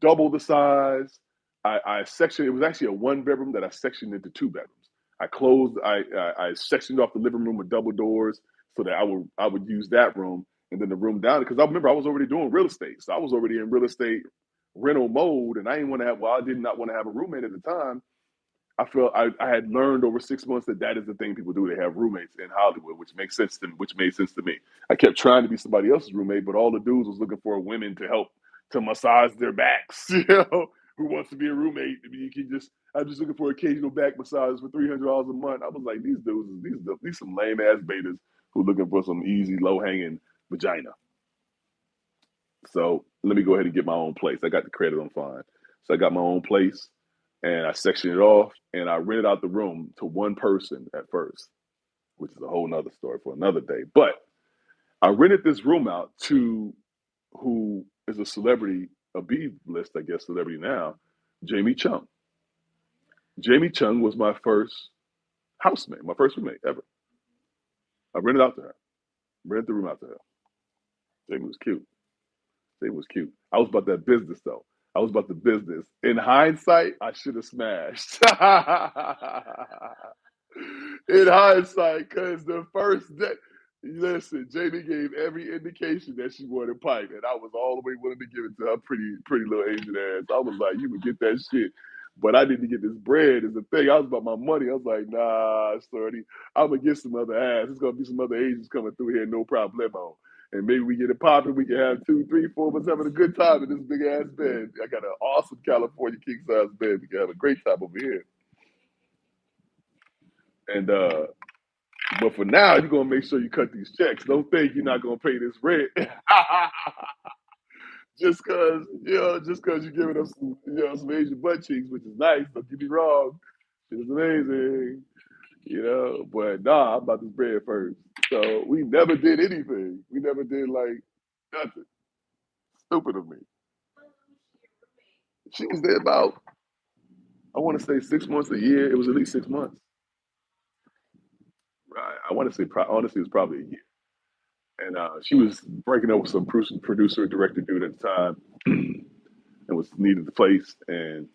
double the size. I sectioned. It was actually a one bedroom that I sectioned into two bedrooms. I closed. I sectioned off the living room with double doors so that I would use that room, and then the room down, because I remember I was already doing real estate, so I was already in real estate rental mode, and I didn't want to have. Well, I did not want to have a roommate at the time. I felt I had learned over 6 months that is the thing people do. They have roommates in Hollywood, which made sense to me. I kept trying to be somebody else's roommate, but all the dudes was looking for women to help to massage their backs. Who wants to be a roommate? I mean, you can just. I'm just looking for occasional back massages for $300 a month. I was like, these dudes, these some lame ass betas who looking for some easy, low hanging vagina. So let me go ahead and get my own place. I got the credit on fine. So I got my own place and I sectioned it off and I rented out the room to one person at first, which is a whole nother story for another day. But I rented this room out to who is a celebrity, a B list, I guess, celebrity now, Jamie Chung. Jamie Chung was my first housemate, my first roommate ever. I rented out to her, rented the room out to her. Jamie was cute. It was cute. I was about that business though. I was about the business. In hindsight, I should have smashed. In hindsight, because the first day, listen, Jamie gave every indication that she wanted pipe, and I was all the way willing to give it to her pretty little Asian ass. I was like, you would get that shit. But I need to get this bread is the thing. I was about my money. I was like, nah, Shorty, I'm gonna get some other ass. It's gonna be some other Asians coming through here, no problemo. And maybe we get it popping. We can have two, three, 4 of us having a good time in this big ass bed. I got an awesome California king size bed. We can have a great time over here. And but for now, you're gonna make sure you cut these checks. Don't think you're not gonna pay this rent just cause you're giving us some Asian butt cheeks, which is nice. Don't get me wrong, it's amazing, But nah, I'm about this bread first. So we never did anything. We never did like nothing. Stupid of me. She was there about, I want to say 6 months, a year. It was at least 6 months. Right. I want to say, honestly, it was probably a year. And she was breaking up with some producer, director dude at the time, and was needed the place, and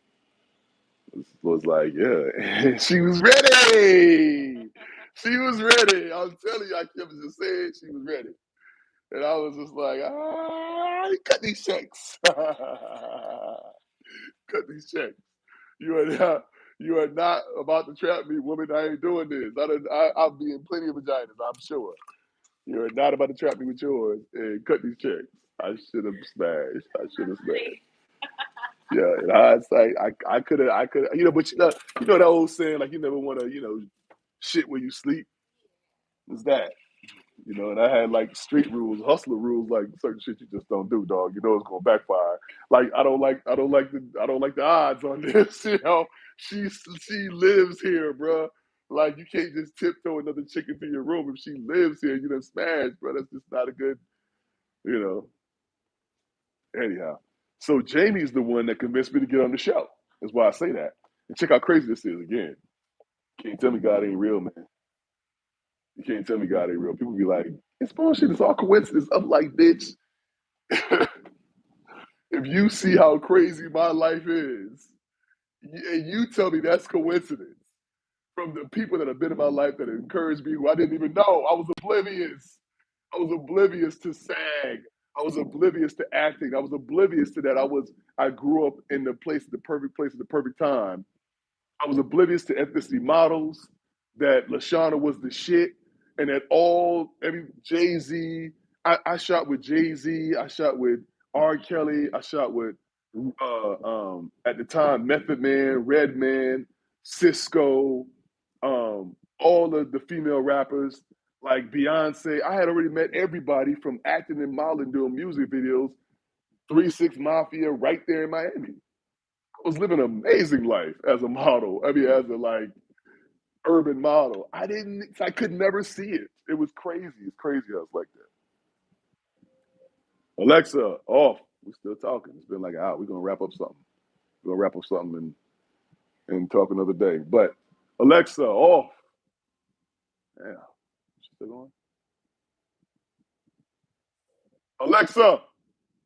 was like, yeah, she was ready. She was ready. I'm telling you, I kept just saying she was ready, and I was just like, cut these checks, cut these checks. You are not, you are not about to trap me, woman. I ain't doing this. I'll be in plenty of vaginas, I'm sure. You are not about to trap me with yours and cut these checks. I should have smashed. I should have smashed. Yeah, in hindsight, I could have, but that old saying, like you never want to, shit where you sleep. It's that, and I had like street rules, hustler rules, like certain shit you just don't do, dog. You know it's gonna backfire. Like I don't like the odds on this. She lives here, bro. Like you can't just tiptoe another chick into your room if she lives here. You done smashed, bro. That's just not a good, you know. Anyhow, so Jamie's the one that convinced me to get on the show. That's why I say that. And check how crazy this is again. Can't tell me God ain't real, man. You can't tell me God ain't real. People be like, it's bullshit. It's all coincidence. I'm like, bitch, if you see how crazy my life is, and you tell me that's coincidence from the people that have been in my life that encouraged me, who I didn't even know, I was oblivious. I was oblivious to SAG. I was oblivious to acting. I was oblivious to that. I grew up in the perfect place at the perfect time. I was oblivious to ethnicity models, that Lashana was the shit, and that every Jay Z. I shot with Jay Z. I shot with R. Kelly. I shot with at the time Method Man, Redman, Cisco, all of the female rappers like Beyonce. I had already met everybody from acting and modeling, doing music videos. 3 6 Mafia, right there in Miami. I was living an amazing life as a model. I mean, as a like urban model. I could never see it. It was crazy. It's crazy I was like that. Alexa, off. We're still talking. It's been like an hour. We're gonna wrap up something. We're gonna wrap up something and talk another day. But Alexa, off. Yeah. She's still going? Alexa,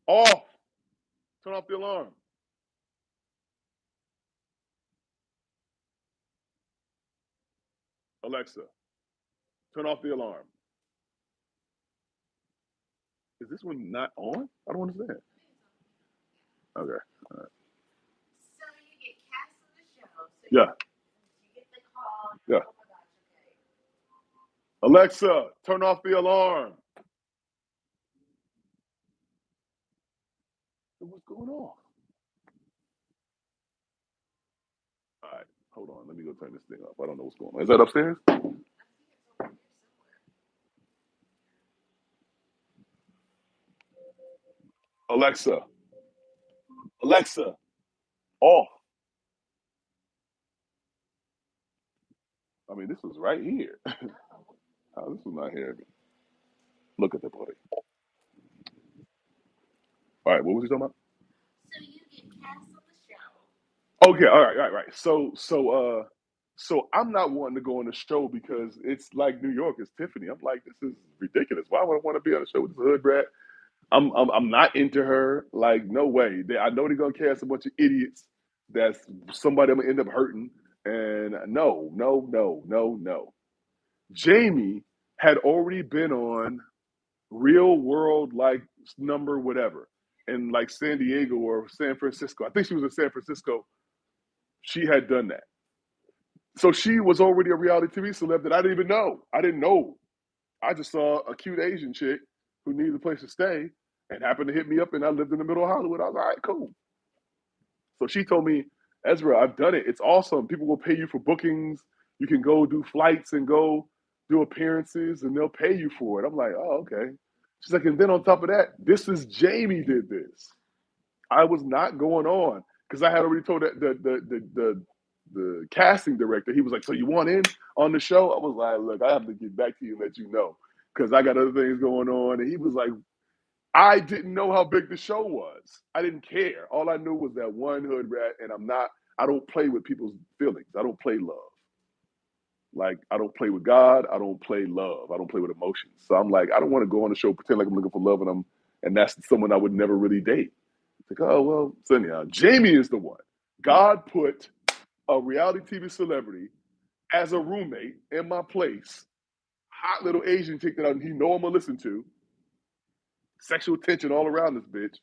off. Turn off the alarm. Alexa, turn off the alarm. Is this one not on? I don't understand. Okay. All right. So you get cast on the show. So Yeah. you get the call. Yeah. Oh my gosh, okay. Alexa, turn off the alarm. What's going on? All right, hold on. Let me go turn this thing off. I don't know what's going on. Is that upstairs? I think it's over here somewhere. Alexa, Alexa, off. I mean, this was right here. Oh, this was not here. Look at the body. All right, what was he talking about? So you get cast on the show. Okay, all right, right, right. So I'm not wanting to go on the show because it's like New York. It's Tiffany. I'm like, this is ridiculous. Why would I want to be on a show with this hood rat? I'm not into her. Like, no way. I know they're gonna cast a bunch of idiots. That's somebody I'm gonna end up hurting. And no, no, no, no, no. Jamie had already been on Real World, like number whatever, in like San Diego or San Francisco. I think she was in San Francisco. She had done that. So she was already a reality TV celeb that I didn't even know. I didn't know. I just saw a cute Asian chick who needed a place to stay and happened to hit me up, and I lived in the middle of Hollywood. I was like, all right, cool. So she told me, Ezra, I've done it. It's awesome. People will pay you for bookings. You can go do flights and go do appearances, and they'll pay you for it. I'm like, oh, okay. She's like, and then on top of that, this is Jamie did this. I was not going on because I had already told the casting director. He was like, "So you want in on the show?" I was like, "Look, I have to get back to you and let you know because I got other things going on." And he was like, "I didn't know how big the show was. I didn't care. All I knew was that one hood rat, and I'm not. I don't play with people's feelings. I don't play love. Like I don't play with God. I don't play love. I don't play with emotions. So I'm like, I don't want to go on the show pretend like I'm looking for love, and that's someone I would never really date. It's like, oh, well, so anyhow, Jamie is the one. God put a reality TV celebrity as a roommate in my place, hot little Asian chick that he know I'm gonna listen to, sexual tension all around this bitch,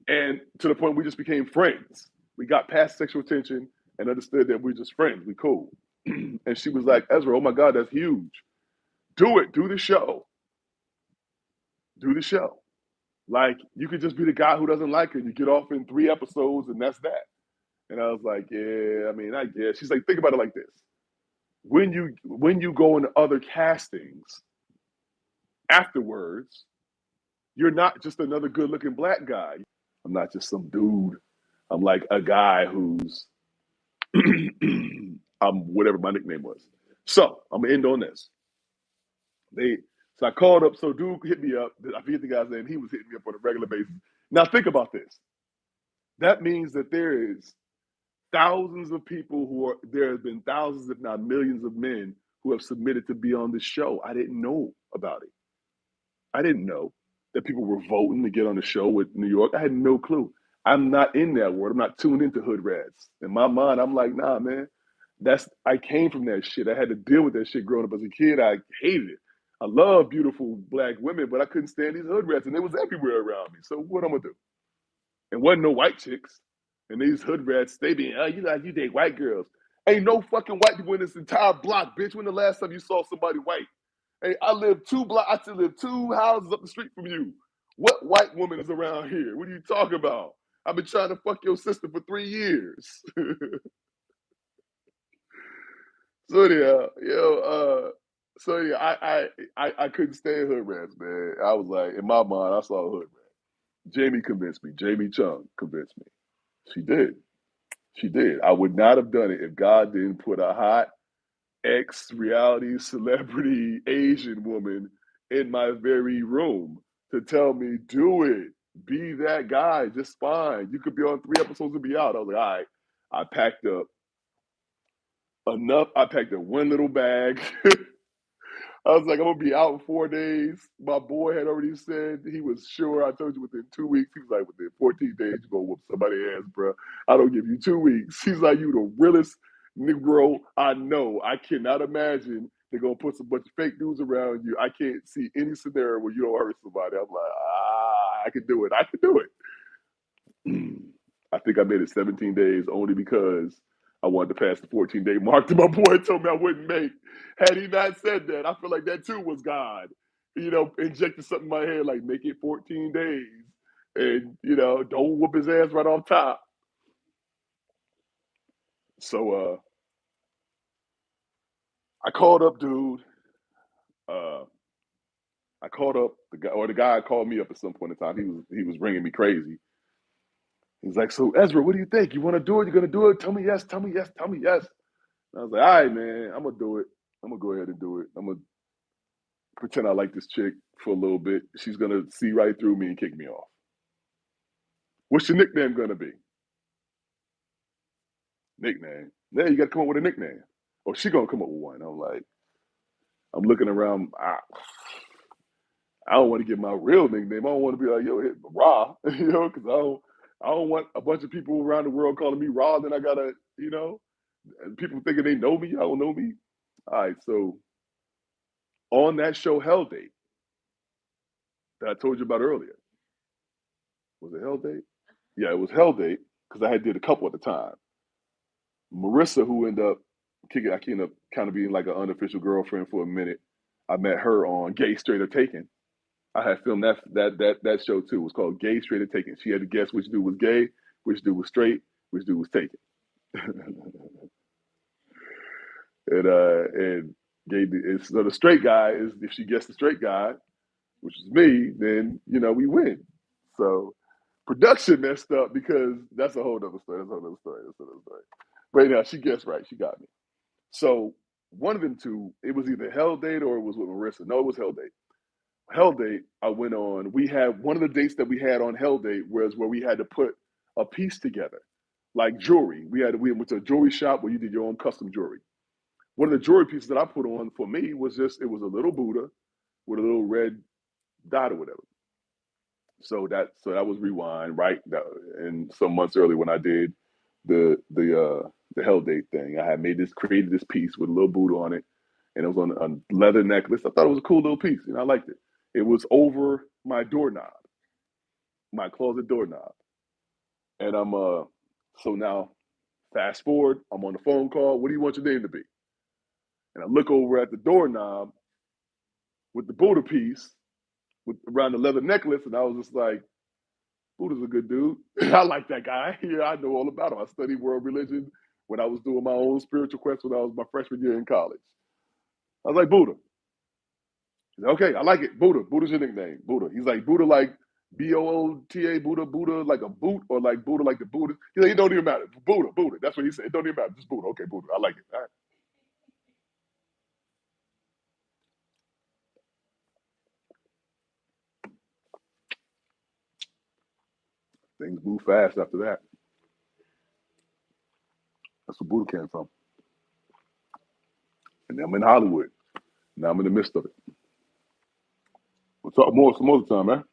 and to the point we just became friends. We got past sexual tension and understood that we're just friends. We cool. And she was like, Ezra, oh my God, that's huge. Do it. Do the show. Do the show. Like you could just be the guy who doesn't like her. You get off in 3 episodes and that's that. And I was like, yeah, I mean, I guess. She's like, think about it like this. When you go into other castings afterwards, you're not just another good looking black guy. I'm not just some dude. I'm like a guy who's I'm whatever my nickname was. So I'm gonna end on this. They so I called up, so dude hit me up. I forget the guy's name, he was hitting me up on a regular basis. Now think about this. That means that there is thousands of people there have been thousands, if not millions of men who have submitted to be on this show. I didn't know about it. I didn't know that people were voting to get on the show with New York. I had no clue. I'm not in that world. I'm not tuned into hood rats. In my mind, I'm like, nah, man. I came from that shit. I had to deal with that shit growing up as a kid. I hated it. I love beautiful black women, but I couldn't stand these hood rats, and it was everywhere around me. So what I'm gonna do? And wasn't no white chicks. And these hood rats, they be, oh, you date white girls. Ain't no fucking white people in this entire block, bitch. When the last time you saw somebody white? Hey, I still live 2 houses up the street from you. What white woman is around here? What are you talking about? I've been trying to fuck your sister for 3 years. So yeah, I couldn't stand hood rats, man. I was like, in my mind, I saw a hood rat. Jamie convinced me. Jamie Chung convinced me. She did. She did. I would not have done it if God didn't put a hot ex reality celebrity Asian woman in my very room to tell me, do it. Be that guy. Just fine. You could be on 3 episodes and be out. I was like, all right. I packed up enough. I packed up one little bag. I was like, I'm gonna be out in 4 days. My boy had already said he was sure. I told you within 2 weeks. He was like, within 14 days, you're gonna whoop somebody's ass, bro. I don't give you 2 weeks. He's like, you the realest Negro I know. I cannot imagine they're gonna put some bunch of fake news around you. I can't see any scenario where you don't hurt somebody. I'm like, I can do it. I can do it. I think I made it 17 days only because I wanted to pass the 14-day mark that my boy told me I wouldn't make. Had he not said that, I feel like that too was God. Injected something in my head like make it 14 days and, don't whoop his ass right off top. So I called up dude. Uh, I called up the guy, or the guy called me up at some point in time. He was ringing me crazy. He's like, so Ezra, what do you think? You want to do it? You gonna do it? Tell me yes. Tell me yes. Tell me yes. And I was like, all right, man, I'm gonna do it. I'm gonna go ahead and do it. I'm gonna pretend I like this chick for a little bit. She's gonna see right through me and kick me off. What's your nickname gonna be? Nickname. Yeah, you gotta come up with a nickname. Or she gonna come up with one. I'm like, I'm looking around. I don't want to get my real nickname. I don't want to be like, yo, hit Raw, because I don't want a bunch of people around the world calling me Raw. Then I gotta, and people thinking they know me. I don't know me. All right, so on that show Hell Date that I told you about earlier, was it Hell Date? Yeah, it was Hell Date because I had did a couple at the time. Marissa, who ended up kicking, I ended up kind of being like an unofficial girlfriend for a minute. I met her on Gay Straight or Taken. I had filmed that show too. It was called Gay Straight or Taken. She had to guess which dude was gay, which dude was straight, which dude was taken. and gave so the straight guy is, if she gets the straight guy, which is me, then we win. So production messed up because that's a whole other story. That's a whole other story. That's another story. But anyhow, she guessed right. She got me. So one of them two, it was either Hell Date or it was with Marissa. No, it was Hell Date. Hell Date, I went on. We had one of the dates that we had on Hell Date was where we had to put a piece together, like jewelry. We went to a jewelry shop where you did your own custom jewelry. One of the jewelry pieces that I put on for me was it was a little Buddha with a little red dot or whatever. So that was Rewind, right? And some months earlier when I did the Hell Date thing, I had created this piece with a little Buddha on it, and it was on a leather necklace. I thought it was a cool little piece, I liked it. It was over my doorknob, my closet doorknob, and so now fast forward, I'm on the phone call. What do you want your name to be? And I look over at the doorknob with the Buddha piece around the leather necklace, and I was just like, Buddha's a good dude. I like that guy. Yeah, I know all about him. I studied world religion when I was doing my own spiritual quest when I was my freshman year in college. I was like, Buddha. He's like, okay, I like it. Buddha. Buddha's your nickname. Buddha. He's like, Buddha like Boota, Buddha, Buddha like a boot, or like Buddha like the Buddha. He's like, it don't even matter. Buddha, Buddha. That's what he said. It don't even matter. Just Buddha. Okay, Buddha. I like it. All right. Things move fast after that. That's where Buddha came from. And I'm in Hollywood. Now I'm in the midst of it. We'll talk more some other time, man.